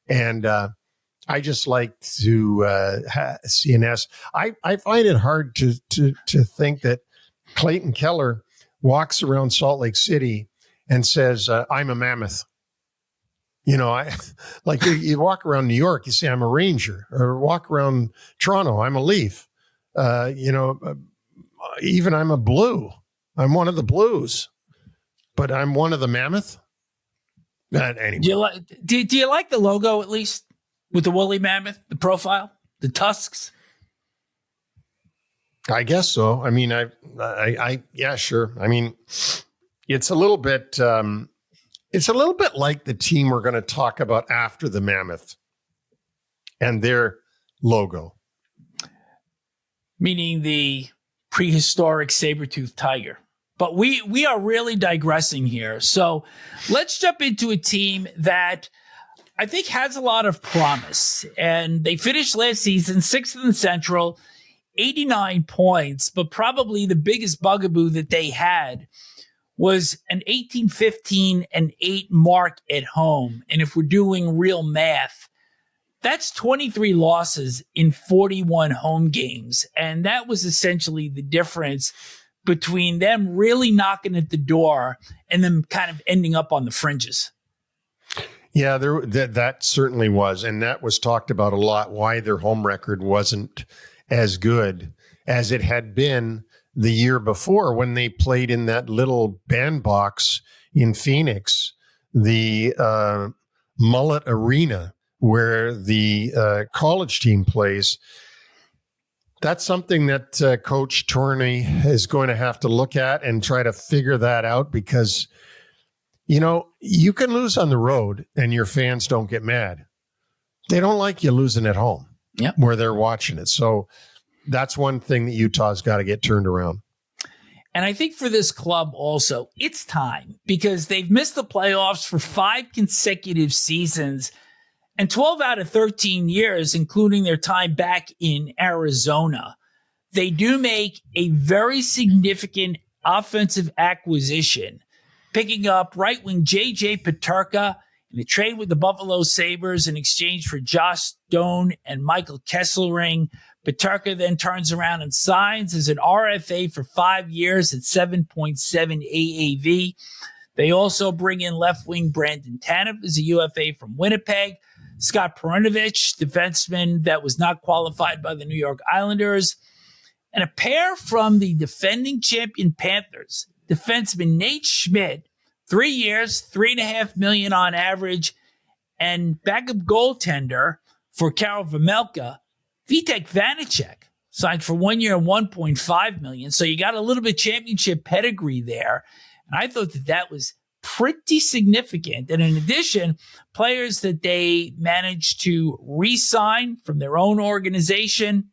And I just like to see an S. I find it hard to think that Clayton Keller walks around Salt Lake City and says, I'm a Mammoth. You know, you walk around New York, you say, I'm a Ranger, or walk around Toronto, I'm a Leaf. Even I'm a Blue. I'm one of the Blues, but I'm one of the Mammoth. Anyway. Do you like the logo at least with the woolly mammoth, the profile, the tusks? I guess so. I mean, yeah, sure. I mean, it's a little bit like the team we're going to talk about after the Mammoth and their logo. Meaning the prehistoric saber-toothed tiger. But we are really digressing here. So let's jump into a team that I think has a lot of promise. And they finished last season 6th in the Central, 89 points. But probably the biggest bugaboo that they had was an 18-15-8 mark at home. And if we're doing real math, that's 23 losses in 41 home games. And that was essentially the difference between them really knocking at the door and them kind of ending up on the fringes. Yeah, that certainly was. And that was talked about a lot, why their home record wasn't as good as it had been the year before when they played in that little bandbox in Phoenix, the Mullet Arena, where the college team plays. That's something that Coach Tourney is going to have to look at and try to figure that out, because, you know, you can lose on the road and your fans don't get mad. They don't like you losing at home where they're watching it. So that's one thing that Utah's got to get turned around. And I think for this club also, it's time, because they've missed the playoffs for 5 consecutive seasons and 12 out of 13 years, including their time back in Arizona. They do make a very significant offensive acquisition, picking up right wing J.J. Peterka in a trade with the Buffalo Sabres in exchange for Josh Stone and Michael Kesselring. Peterka then turns around and signs as an RFA for 5 years at 7.7 AAV. They also bring in left wing Brandon Tanev as a UFA from Winnipeg. Scott Perunovich, defenseman that was not qualified by the New York Islanders. And a pair from the defending champion Panthers, defenseman Nate Schmidt, 3 years, $3.5 million on average, and backup goaltender for Karel Vejmelka, Vitek Vanacek, signed for 1 year and $1.5 million. So you got a little bit championship pedigree there. And I thought that was pretty significant. And in addition, players that they managed to re-sign from their own organization,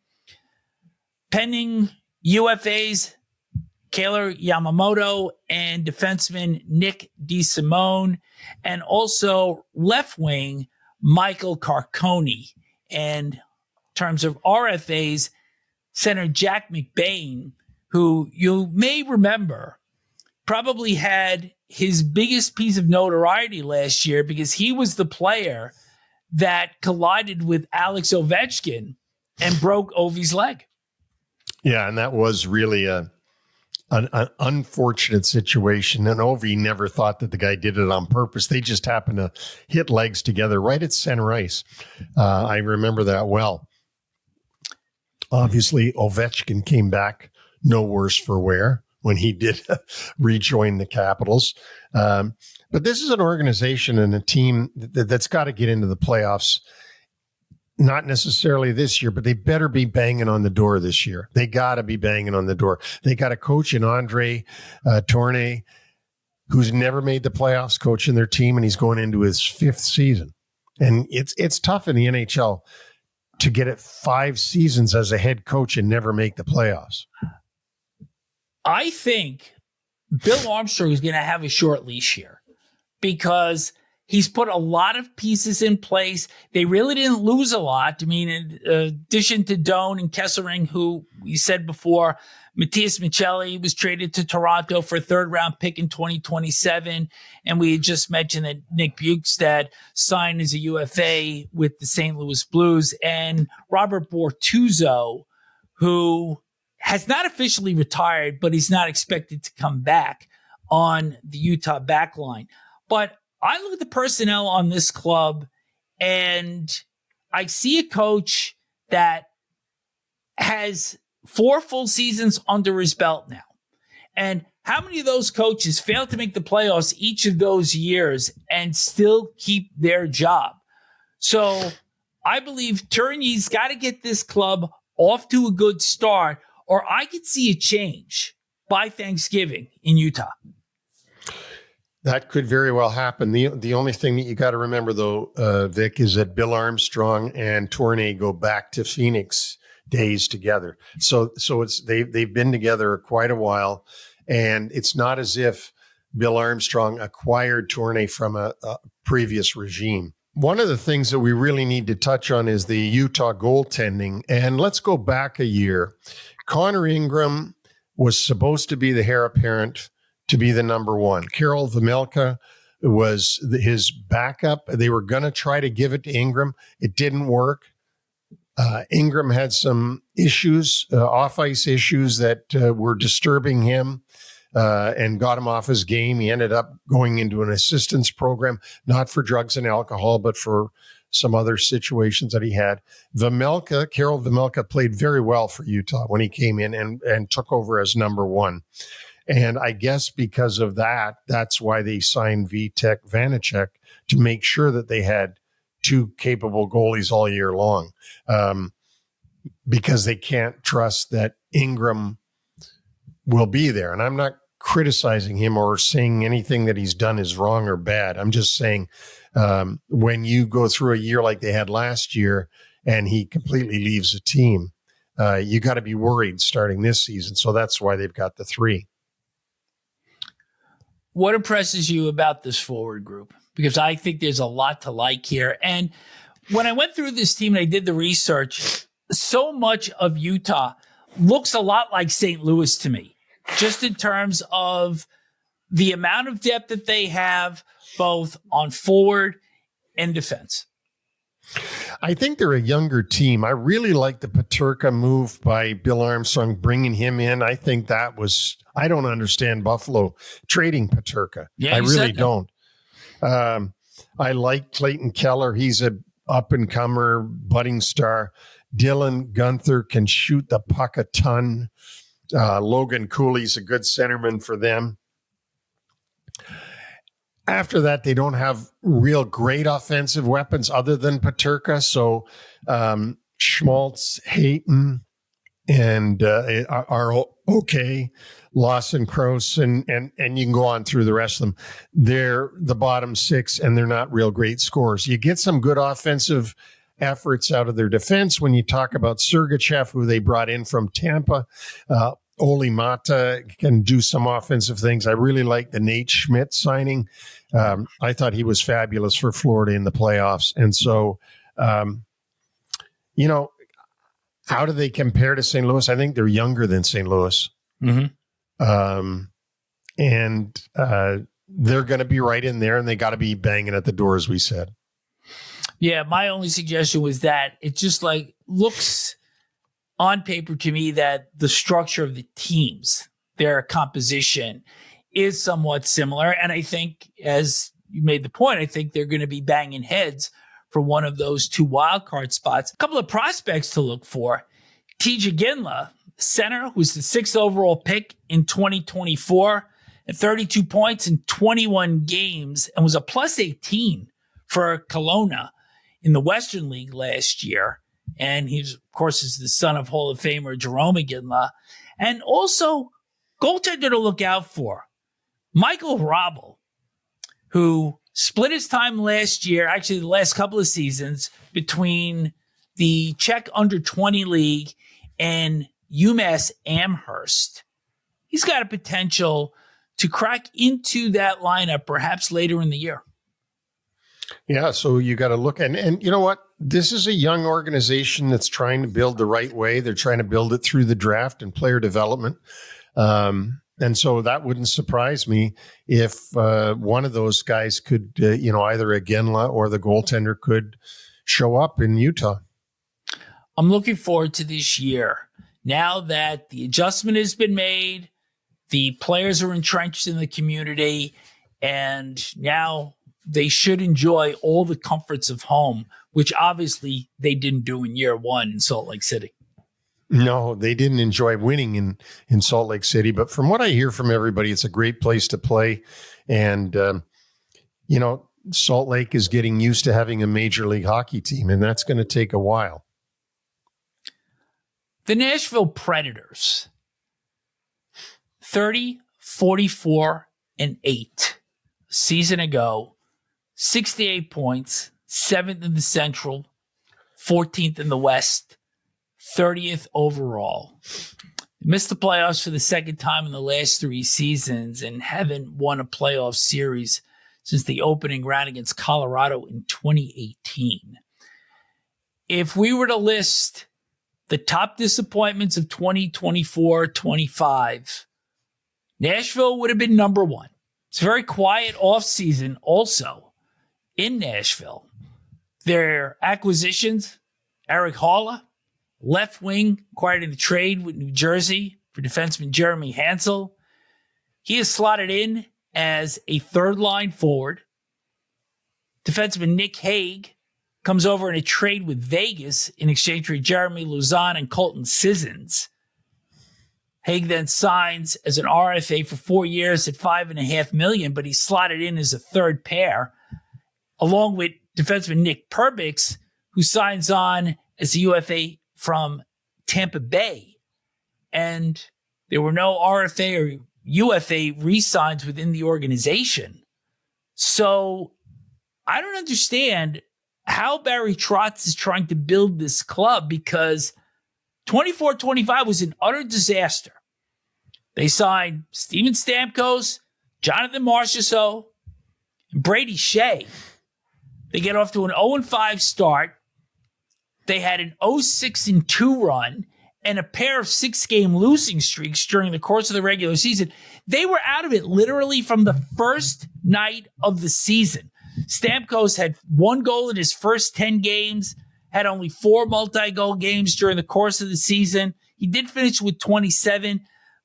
pending UFAs, Kailer Yamamoto and defenseman Nick DeSimone, and also left wing Michael Carcone. And in terms of RFAs, center Jack McBain, who you may remember probably had his biggest piece of notoriety last year because he was the player that collided with Alex Ovechkin and broke Ovi's leg. Yeah, and that was really an unfortunate situation. And Ovi never thought that the guy did it on purpose. They just happened to hit legs together right at center ice. I remember that well. Obviously, Ovechkin came back no worse for wear when he did rejoin the Capitals. But this is an organization and a team that's got to get into the playoffs. Not necessarily this year, but they better be banging on the door this year. They got to be banging on the door. They got a coach in Andre Tourney, who's never made the playoffs, coaching their team, and he's going into his 5th season. And it's tough in the NHL to get it 5 seasons as a head coach and never make the playoffs. I think Bill Armstrong is going to have a short leash here because he's put a lot of pieces in place. They really didn't lose a lot. I mean, in addition to Doan and Kesselring, who we said before, Matthias Michelli was traded to Toronto for a 3rd-round pick in 2027. And we had just mentioned that Nick Bjugstad signed as a UFA with the St. Louis Blues. And Robert Bortuzzo, who has not officially retired, but he's not expected to come back on the Utah backline. But I look at the personnel on this club and I see a coach that has 4 full seasons under his belt now. And how many of those coaches failed to make the playoffs each of those years and still keep their job? So I believe Tourney's got to get this club off to a good start, or I could see a change by Thanksgiving in Utah. That could very well happen. The only thing that you got to remember, though, Vic, is that Bill Armstrong and Tourney go back to Phoenix days together. So it's they've been together quite a while, and it's not as if Bill Armstrong acquired Tourney from a previous regime. One of the things that we really need to touch on is the Utah goaltending, and let's go back a year. Connor Ingram was supposed to be the heir apparent to be the number one. Karel Vejmelka was his backup. They were going to try to give it to Ingram. It didn't work. Ingram had some issues, off-ice issues that were disturbing him and got him off his game. He ended up going into an assistance program, not for drugs and alcohol, but for some other situations that he had. Karel Vejmelka played very well for Utah when he came in and took over as number one. And I guess because of that, that's why they signed Vitek Vanacek, to make sure that they had two capable goalies all year long, because they can't trust that Ingram will be there. And I'm not criticizing him or saying anything that he's done is wrong or bad. I'm just saying, when you go through a year like they had last year and he completely leaves the team, you got to be worried starting this season. So that's why they've got the 3. What impresses you about this forward group? Because I think there's a lot to like here. And when I went through this team and I did the research, so much of Utah looks a lot like St. Louis to me, just in terms of the amount of depth that they have, both on forward and defense. I think they're a younger team. I really like the Peterka move by Bill Armstrong, bringing him in. I think that was, I don't understand Buffalo trading Peterka. Yeah, I really don't. I like Clayton Keller. He's a up-and-comer, budding star. Dylan Gunther can shoot the puck a ton. Logan Cooley's a good centerman for them. After that, they don't have real great offensive weapons other than Peterka. So Schmaltz, Hayton, and are okay. Lawson, Kroos, and you can go on through the rest of them. They're the bottom 6, and they're not real great scorers. You get some good offensive efforts out of their defense when you talk about Sergachev, who they brought in from Tampa. Oli Mata can do some offensive things. I really like the Nate Schmidt signing. I thought he was fabulous for Florida in the playoffs. And so, how do they compare to St. Louis? I think they're younger than St. Louis. Mm-hmm. They're going to be right in there, and they got to be banging at the door, as we said. Yeah, my only suggestion was that it just looks on paper to me that the structure of the teams, their composition, is somewhat similar. And I think, as you made the point, I think they're going to be banging heads for one of those 2 wildcard spots. A couple of prospects to look for. TJ Ginla, center, who's the 6th overall pick in 2024, at 32 points in 21 games, and was a plus 18 for Kelowna in the Western League last year. And he's, of course, is the son of Hall of Famer Jerome Ginla. And also, goaltender to look out for, Michael Hrabal, who split his time last year, actually the last couple of seasons, between the Czech Under-20 League and UMass Amherst. He's got a potential to crack into that lineup perhaps later in the year. Yeah, so you got to look. And you know what? This is a young organization that's trying to build the right way. They're trying to build it through the draft and player development. And so that wouldn't surprise me if one of those guys could, either a Ginla or the goaltender could show up in Utah. I'm looking forward to this year. Now that the adjustment has been made, the players are entrenched in the community, and now they should enjoy all the comforts of home, which obviously they didn't do in year 1 in Salt Lake City. No, they didn't enjoy winning in Salt Lake City. But from what I hear from everybody, it's a great place to play. And, Salt Lake is getting used to having a Major League Hockey team, and that's going to take a while. The Nashville Predators, 30, 44, and 8 season ago, 68 points, 7th in the Central, 14th in the West, 30th overall. They missed the playoffs for the second time in the last 3 seasons and haven't won a playoff series since the opening round against Colorado in 2018. If we were to list the top disappointments of 2024-25, Nashville would have been number 1. It's a very quiet offseason also in Nashville. Their acquisitions, Eric Haula, left wing, acquired in the trade with New Jersey for defenseman Jeremy Hansel. He is slotted in as a third-line forward. Defenseman Nick Hague comes over in a trade with Vegas in exchange for Jeremy Lauzon and Colton Sissons. Hague then signs as an RFA for 4 years at $5.5 million, but he's slotted in as a third pair, along with defenseman Nick Perbix, who signs on as a UFA from Tampa Bay. And there were no RFA or UFA re-signs within the organization. So I don't understand how Barry Trotz is trying to build this club, because 24-25 was an utter disaster. They signed Steven Stamkos, Jonathan Marchessault, and Brady Shea. They get off to an 0-5 start. They had an 0-6-2 run and a pair of 6-game losing streaks during the course of the regular season. They were out of it literally from the first night of the season. Stamkos had 1 goal in his first 10 games, had only 4 multi-goal games during the course of the season. He did finish with 27,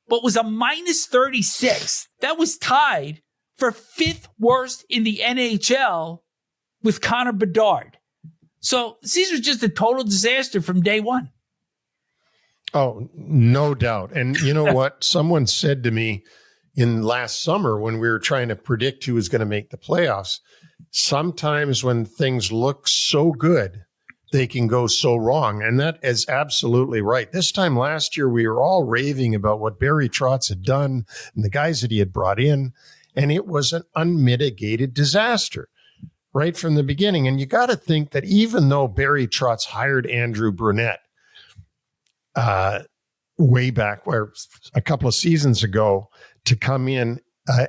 but was a minus 36. That was tied for 5th worst in the NHL with Connor Bedard. So the season was just a total disaster from day one. Oh, no doubt. And you know what? Someone said to me in last summer when we were trying to predict who was going to make the playoffs, sometimes when things look so good, they can go so wrong. And that is absolutely right. This time last year, we were all raving about what Barry Trotz had done and the guys that he had brought in, and it was an unmitigated disaster right from the beginning. And you got to think that even though Barry Trotz hired Andrew Brunette way back where a couple of seasons ago to come in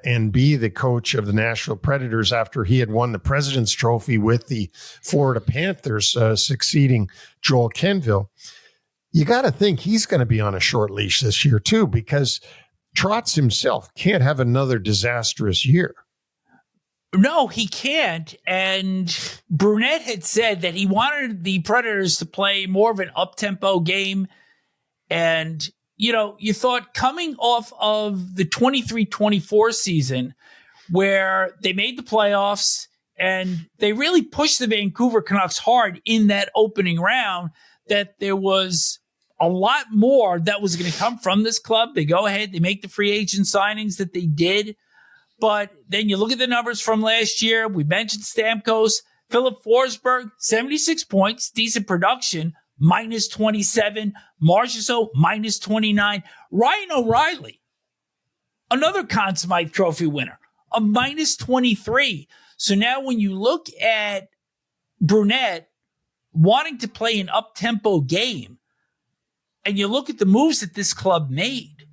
and be the coach of the Nashville Predators after he had won the President's Trophy with the Florida Panthers, succeeding Joel Kenville, you got to think he's going to be on a short leash this year too, because Trotz himself can't have another disastrous year. No, he can't. And Brunette had said that he wanted the Predators to play more of an up-tempo game. And, you know, you thought coming off of the 23-24 season where they made the playoffs and they really pushed the Vancouver Canucks hard in that opening round, that there was a lot more that was going to come from this club. They go ahead, they make the free agent signings that they did. But then you look at the numbers from last year. We mentioned Stamkos, Philip Forsberg, 76 points, decent production, minus 27. Marchessault, minus 29. Ryan O'Reilly, another Conn Smythe Trophy winner, a minus 23. So now when you look at Brunette wanting to play an up-tempo game, and you look at the moves that this club made,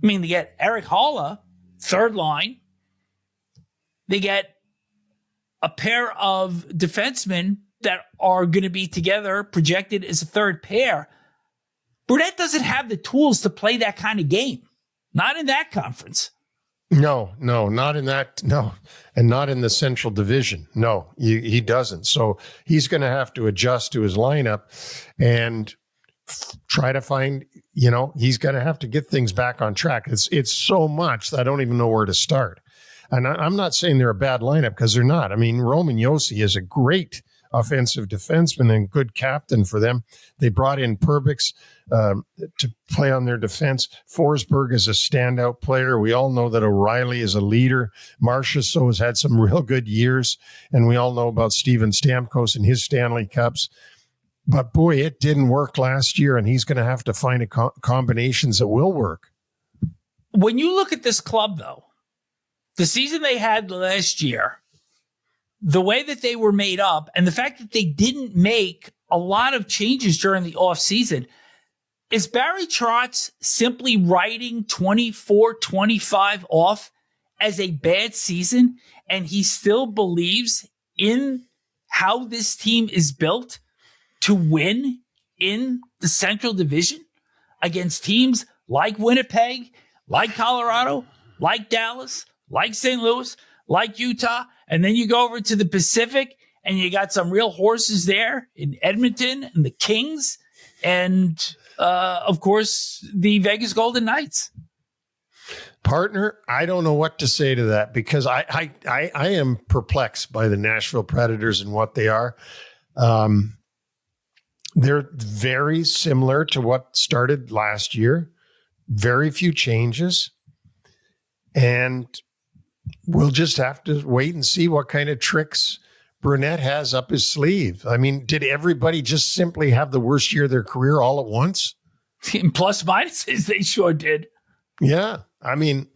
I mean, they get Eric Haula, third line. They get a pair of defensemen that are going to be together, projected as a third pair. Brunette doesn't have the tools to play that kind of game. Not in that conference. No, not in that. No, and not in the Central Division. No, he doesn't. So he's going to have to adjust to his lineup and try to find, he's going to have to get things back on track. It's so much that I don't even know where to start. And I'm not saying they're a bad lineup, because they're not. I mean, Roman Josi is a great offensive defenseman and good captain for them. They brought in Perbix to play on their defense. Forsberg is a standout player. We all know that O'Reilly is a leader. Marchessault has had some real good years, and we all know about Steven Stamkos and his Stanley Cups. But boy, it didn't work last year, and he's going to have to find combinations that will work. When you look at this club, though, the season they had last year, the way that they were made up, and the fact that they didn't make a lot of changes during the offseason, is Barry Trotz simply writing 24-25 off as a bad season, and he still believes in how this team is built to win in the Central Division against teams like Winnipeg, like Colorado, like Dallas, like St. Louis, like Utah? And then you go over to the Pacific and you got some real horses there in Edmonton and the Kings and, of course, the Vegas Golden Knights. Partner, I don't know what to say to that, because I am perplexed by the Nashville Predators and what they are. They're very similar to what started last year. Very few changes. And we'll just have to wait and see what kind of tricks Brunette has up his sleeve. I mean, did everybody just simply have the worst year of their career all at once? In plus minuses, they sure did. Yeah. I mean,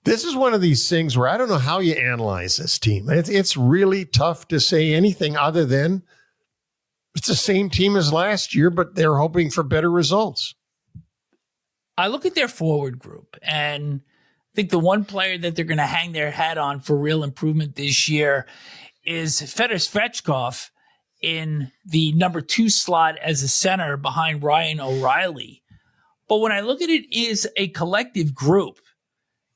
this is one of these things where I don't know how you analyze this team. It's really tough to say anything other than it's the same team as last year, but they're hoping for better results. I look at their forward group, and I think the one player that they're going to hang their hat on for real improvement this year is Fedor Svechkov in the number 2 slot as a center behind Ryan O'Reilly. But when I look at it as a collective group,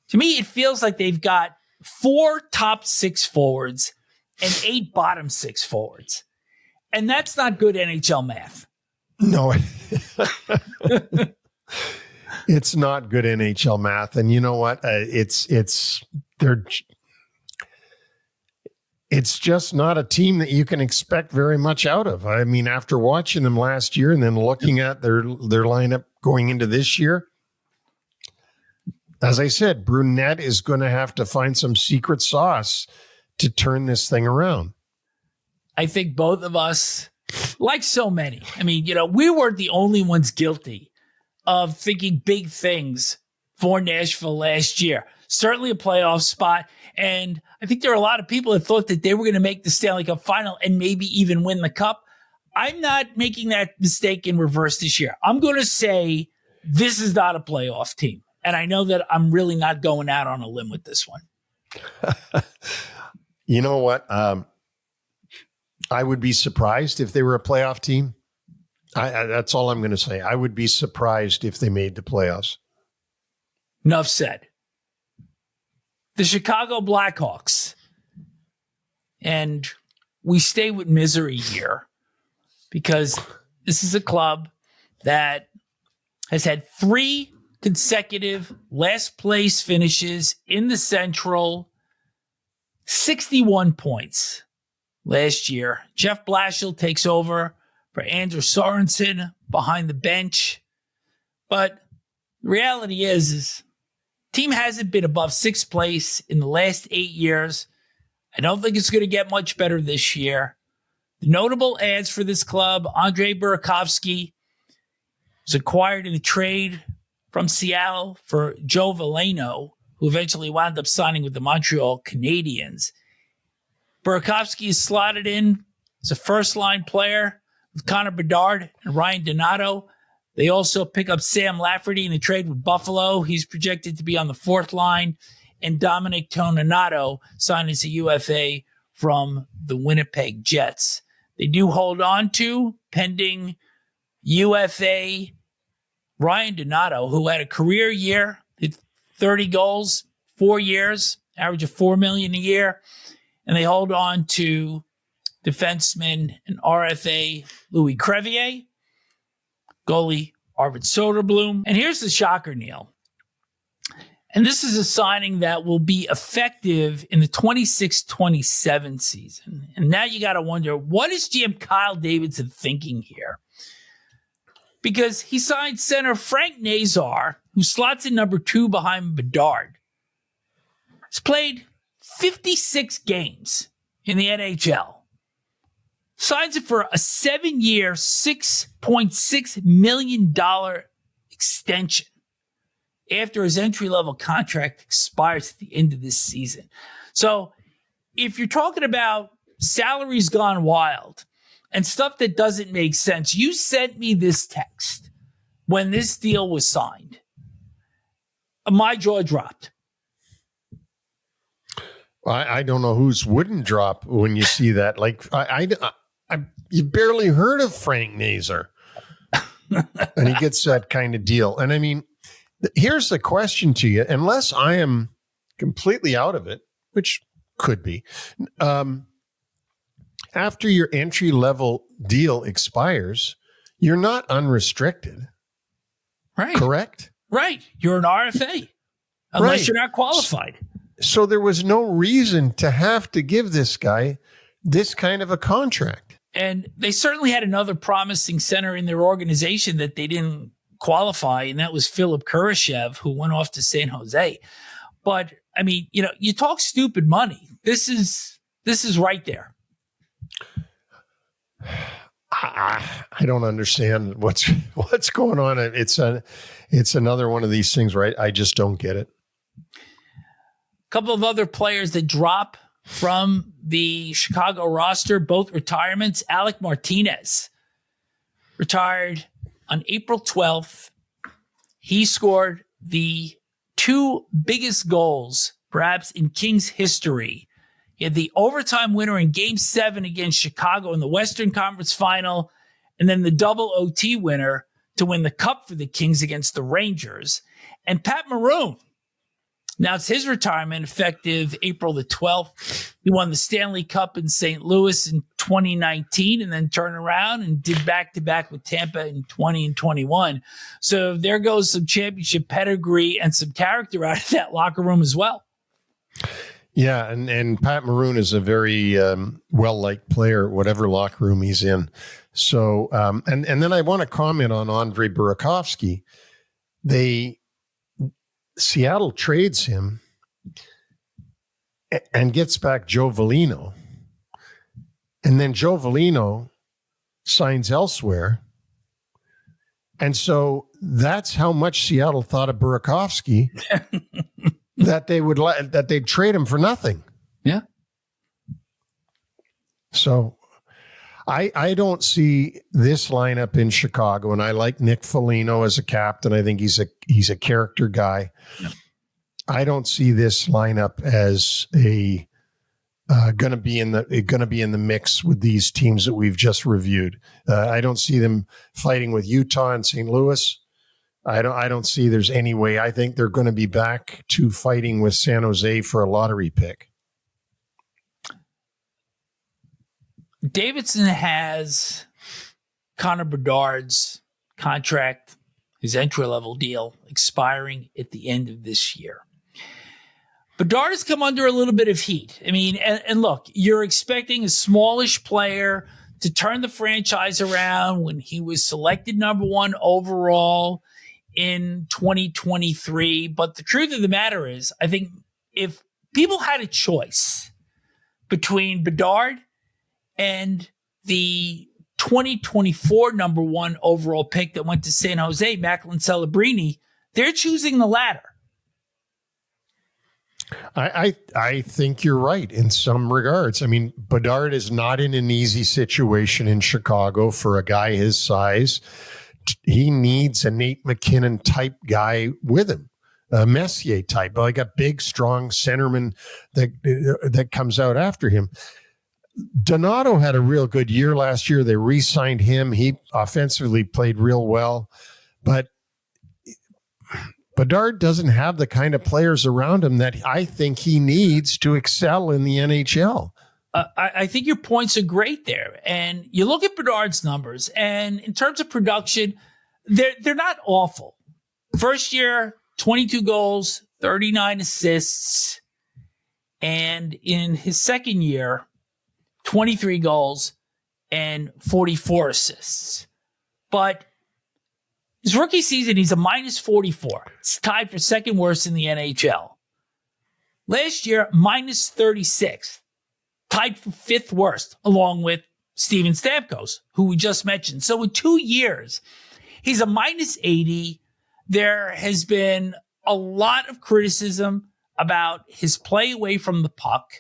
to me, it feels like they've got 4 top 6 forwards and 8 bottom 6 forwards. And that's not good NHL math. No, it's not good NHL math. And you know what? It's just not a team that you can expect very much out of. I mean, after watching them last year and then looking at their lineup going into this year, as I said, Brunette is going to have to find some secret sauce to turn this thing around. I think both of us, like so many, I mean, we weren't the only ones guilty of thinking big things for Nashville last year. Certainly a playoff spot. And I think there are a lot of people that thought that they were going to make the Stanley Cup final and maybe even win the cup. I'm not making that mistake in reverse this year. I'm going to say this is not a playoff team. And I know that I'm really not going out on a limb with this one. You know what? I would be surprised if they were a playoff team. That's all I'm going to say. I would be surprised if they made the playoffs. Enough said. The Chicago Blackhawks. And we stay with misery here because this is a club that has had 3 consecutive last place finishes in the Central, 61 points last year. Jeff Blashill takes over for Andrew Sorensen behind the bench. But the reality is team hasn't been above 6th place in the last 8 years. I don't think it's going to get much better this year. The notable adds for this club, Andrei Burakovsky was acquired in a trade from Seattle for Joe Veleno, who eventually wound up signing with the Montreal Canadiens. Burakovsky is slotted in as a first-line player with Connor Bedard and Ryan Donato. They also pick up Sam Lafferty in a trade with Buffalo. He's projected to be on the 4th line. And Dominic Toninato signed as a UFA from the Winnipeg Jets. They do hold on to, pending UFA, Ryan Donato, who had a career year, hit 30 goals, 4 years, average of $4 million a year. And they hold on to defenseman and RFA Louis Crevier, goalie Arvid Soderblom. And here's the shocker, Neil. And this is a signing that will be effective in the 26-27 season. And now you got to wonder, what is GM Kyle Davidson thinking here? Because he signed center Frank Nazar, who slots in number 2 behind Bedard. He's played 56 games in the NHL. Signs it for a 7-year, $6.6 million extension after his entry-level contract expires at the end of this season. So if you're talking about salaries gone wild and stuff that doesn't make sense, you sent me this text when this deal was signed. My jaw dropped. I don't know whose wouldn't drop when you see that. Like, you barely heard of Frank Nazar. And he gets that kind of deal. And I mean, here's the question to you. Unless I am completely out of it, which could be, after your entry-level deal expires, you're not unrestricted. Right. Correct? Right. You're an RFA unless you're not qualified. So there was no reason to have to give this guy this kind of a contract. And they certainly had another promising center in their organization that they didn't qualify, and that was Philip Kurashev, who went off to San Jose. But I mean, you talk stupid money. This is right there. I don't understand what's going on. It's another one of these things, right? I just don't get it. A couple of other players that drop from the Chicago roster, both retirements. Alec Martinez retired on April 12th. He scored the 2 biggest goals, perhaps in Kings history. He had the overtime winner in Game 7 against Chicago in the Western Conference Final, and then the double OT winner to win the Cup for the Kings against the Rangers. And Pat Maroon announced his retirement effective April the 12th. He won the Stanley Cup in St. Louis in 2019 and then turned around and did back-to-back with Tampa in 20 and 21. So there goes some championship pedigree and some character out of that locker room as well. Yeah, and Pat Maroon is a very well-liked player, whatever locker room he's in. So, and then I want to comment on Andre Burakovsky. Seattle trades him and gets back Joe Veleno. And then Joe Veleno signs elsewhere. And so that's how much Seattle thought of Burakovsky. that they'd trade him for nothing. Yeah. So I don't see this lineup in Chicago, and I like Nick Foligno as a captain. I think he's a character guy. Yeah. I don't see this lineup as going to be in the mix with these teams that we've just reviewed. I don't see them fighting with Utah and St. Louis. I don't see there's any way. I think they're going to be back to fighting with San Jose for a lottery pick. Davidson has Connor Bedard's contract, his entry-level deal, expiring at the end of this year. Bedard has come under a little bit of heat. I mean, and look, you're expecting a smallish player to turn the franchise around when he was selected number 1 overall in 2023. But the truth of the matter is, I think if people had a choice between Bedard and the 2024 number 1 overall pick that went to San Jose, Macklin Celebrini, they're choosing the latter. I think you're right in some regards. I mean, Bedard is not in an easy situation in Chicago for a guy his size. He needs a Nate McKinnon type guy with him, a Messier type, like a big, strong centerman that comes out after him. Donato had a real good year last year. They re-signed him. He offensively played real well, but Bedard doesn't have the kind of players around him that I think he needs to excel in the NHL. I think your points are great there. And you look at Bedard's numbers, and in terms of production, they're not awful. First year, 22 goals, 39 assists. And in his second year, 23 goals and 44 assists. But his rookie season, he's a minus 44. It's tied for second worst in the NHL. Last year, minus 36. Tied for fifth worst, along with Steven Stamkos, who we just mentioned. So in 2 years, he's a minus 80. There has been a lot of criticism about his play away from the puck.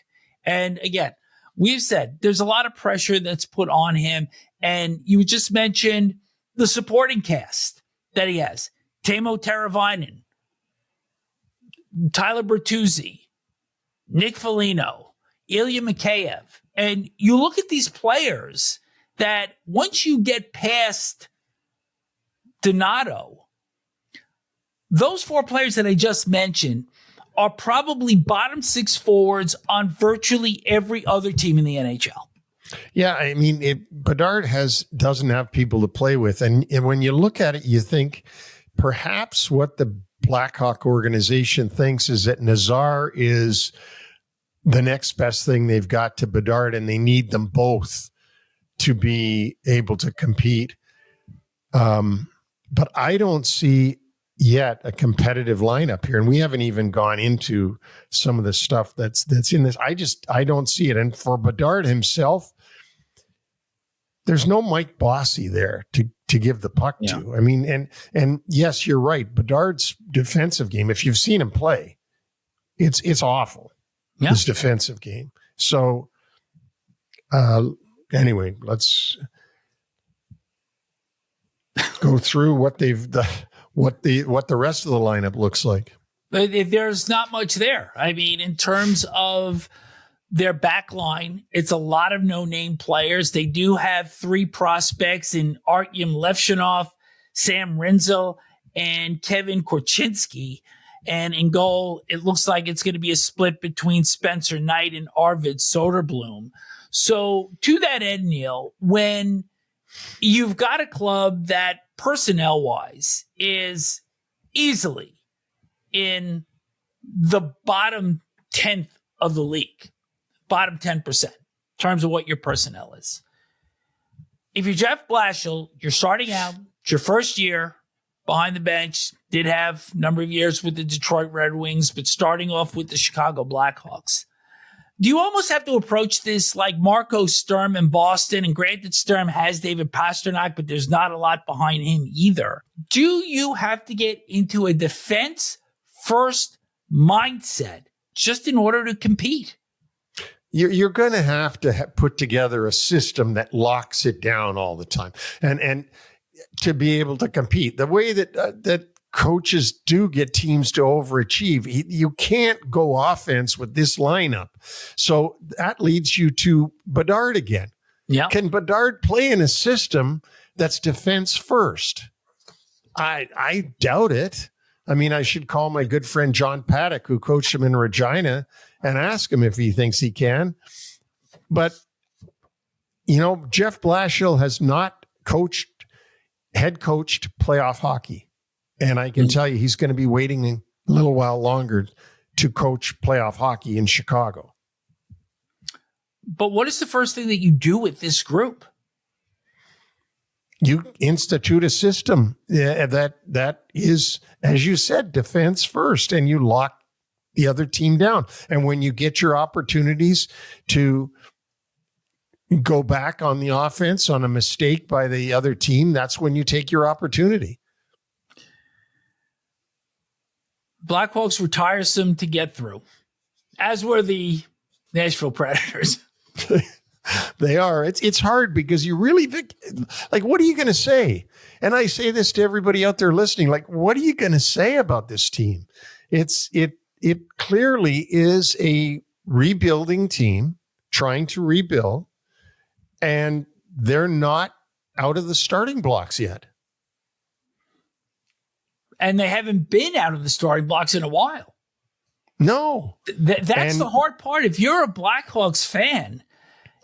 And again, we've said there's a lot of pressure that's put on him. And you just mentioned the supporting cast that he has. Teuvo Teravainen, Tyler Bertuzzi, Nick Foligno, Ilya Mikheyev. And you look at these players that once you get past Donato, those four players that I just mentioned are probably bottom six forwards on virtually every other team in the NHL. Yeah, I mean, Bedard doesn't have people to play with. And when you look at it, you think perhaps what the Blackhawk organization thinks is that Nazar is the next best thing they've got to Bedard, and they need them both to be able to compete. But I don't see yet a competitive lineup here, and we haven't even gone into some of the stuff that's in this. I don't see it. And for Bedard himself, there's no Mike Bossy there to give the puck to. I mean, and yes, you're right. Bedard's defensive game, if you've seen him play, it's awful. Yeah. His defensive game. So anyway, let's go through what what the rest of the lineup looks like. There's not much there. I mean, in terms of their back line, it's a lot of no-name players. They do have 3 prospects in Artyom Levshunov, Sam Rinzel, and Kevin Korchinski. And in goal, it looks like it's going to be a split between Spencer Knight and Arvid Soderblom. So to that end, Neil, when you've got a club that personnel-wise is easily in the bottom 10th of the league, bottom 10% in terms of what your personnel is. If you're Jeff Blashill, you're starting out, it's your first year behind the bench, did have a number of years with the Detroit Red Wings, but starting off with the Chicago Blackhawks. Do you almost have to approach this like Marco Sturm in Boston? And granted, Sturm has David Pastrnak, but there's not a lot behind him either. Do you have to get into a defense-first mindset just in order to compete? You're going to have to put together a system that locks it down all the time, and to be able to compete the way that coaches do get teams to overachieve. You can't go offense with this lineup, so that leads you to Bedard again. Yeah, can Bedard play in a system that's defense first? I doubt it. I mean, I should call my good friend John Paddock, who coached him in Regina, and ask him if he thinks he can. But, Jeff Blashill has not head coached playoff hockey. And I can tell you he's going to be waiting a little while longer to coach playoff hockey in Chicago. But what is the first thing that you do with this group? You institute a system that is, as you said, defense first, and you lock the other team down. And when you get your opportunities to go back on the offense on a mistake by the other team, that's when you take your opportunity. Blackhawks were tiresome to get through, as were the Nashville Predators. They are. It's hard because you really think, like, what are you going to say? And I say this to everybody out there listening, like, what are you going to say about this team? It clearly is a rebuilding team trying to rebuild, and they're not out of the starting blocks yet. And they haven't been out of the starting blocks in a while. No. That's the hard part. If you're a Blackhawks fan,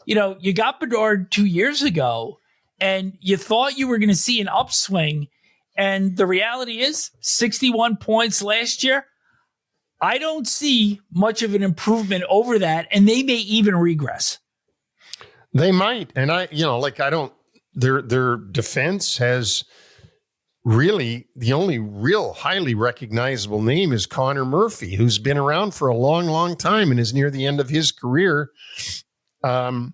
you got Bedard 2 years ago, and you thought you were going to see an upswing, and the reality is 61 points last year. I don't see much of an improvement over that, and they may even regress. They might. And their defense has really, the only real highly recognizable name is Connor Murphy, who's been around for a long, long time and is near the end of his career. Alex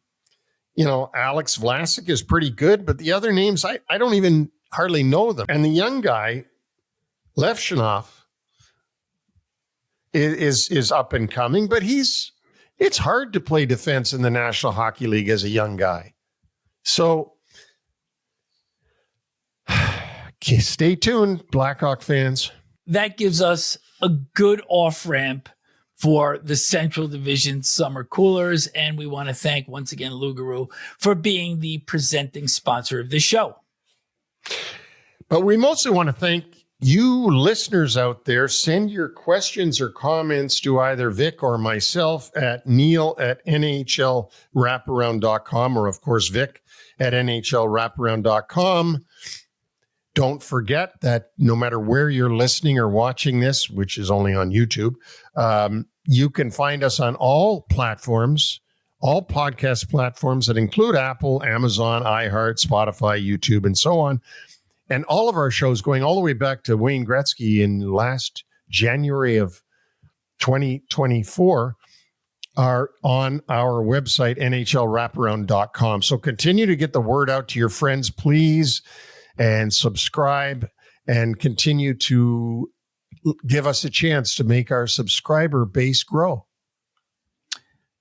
Vlasic is pretty good, but the other names, I don't even hardly know them. And the young guy, Levshunov, is up and coming, but it's hard to play defense in the National Hockey League as a young guy. So stay tuned, Blackhawk fans. That gives us a good off-ramp for the Central Division Summer Coolers, and we want to thank once again Lugaroo for being the presenting sponsor of the show. But we mostly want to thank you listeners out there. Send your questions or comments to either Vic or myself at neil@nhlwraparound.com, or of course Vic at nhlwraparound.com. Don't forget that no matter where you're listening or watching this, which is only on YouTube, you can find us on all platforms, all podcast platforms that include Apple, Amazon, iHeart, Spotify, YouTube, and so on. And all of our shows going all the way back to Wayne Gretzky in last January of 2024 are on our website, NHLWraparound.com. So continue to get the word out to your friends, please, and subscribe and continue to give us a chance to make our subscriber base grow.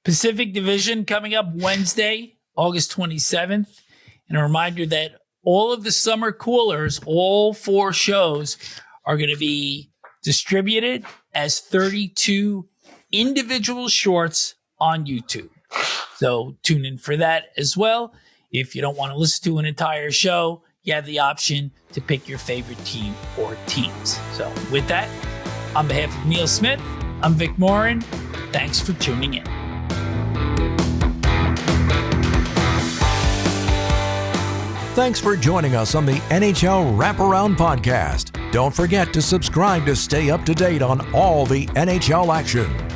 Pacific Division coming up Wednesday, August 27th. And a reminder that all of the summer coolers, all 4 shows, are going to be distributed as 32 individual shorts on YouTube. So tune in for that as well. If you don't want to listen to an entire show, you have the option to pick your favorite team or teams. So with that, on behalf of Neil Smith, I'm Vic Morren. Thanks for tuning in. Thanks for joining us on the NHL Wraparound podcast. Don't forget to subscribe to stay up to date on all the NHL action.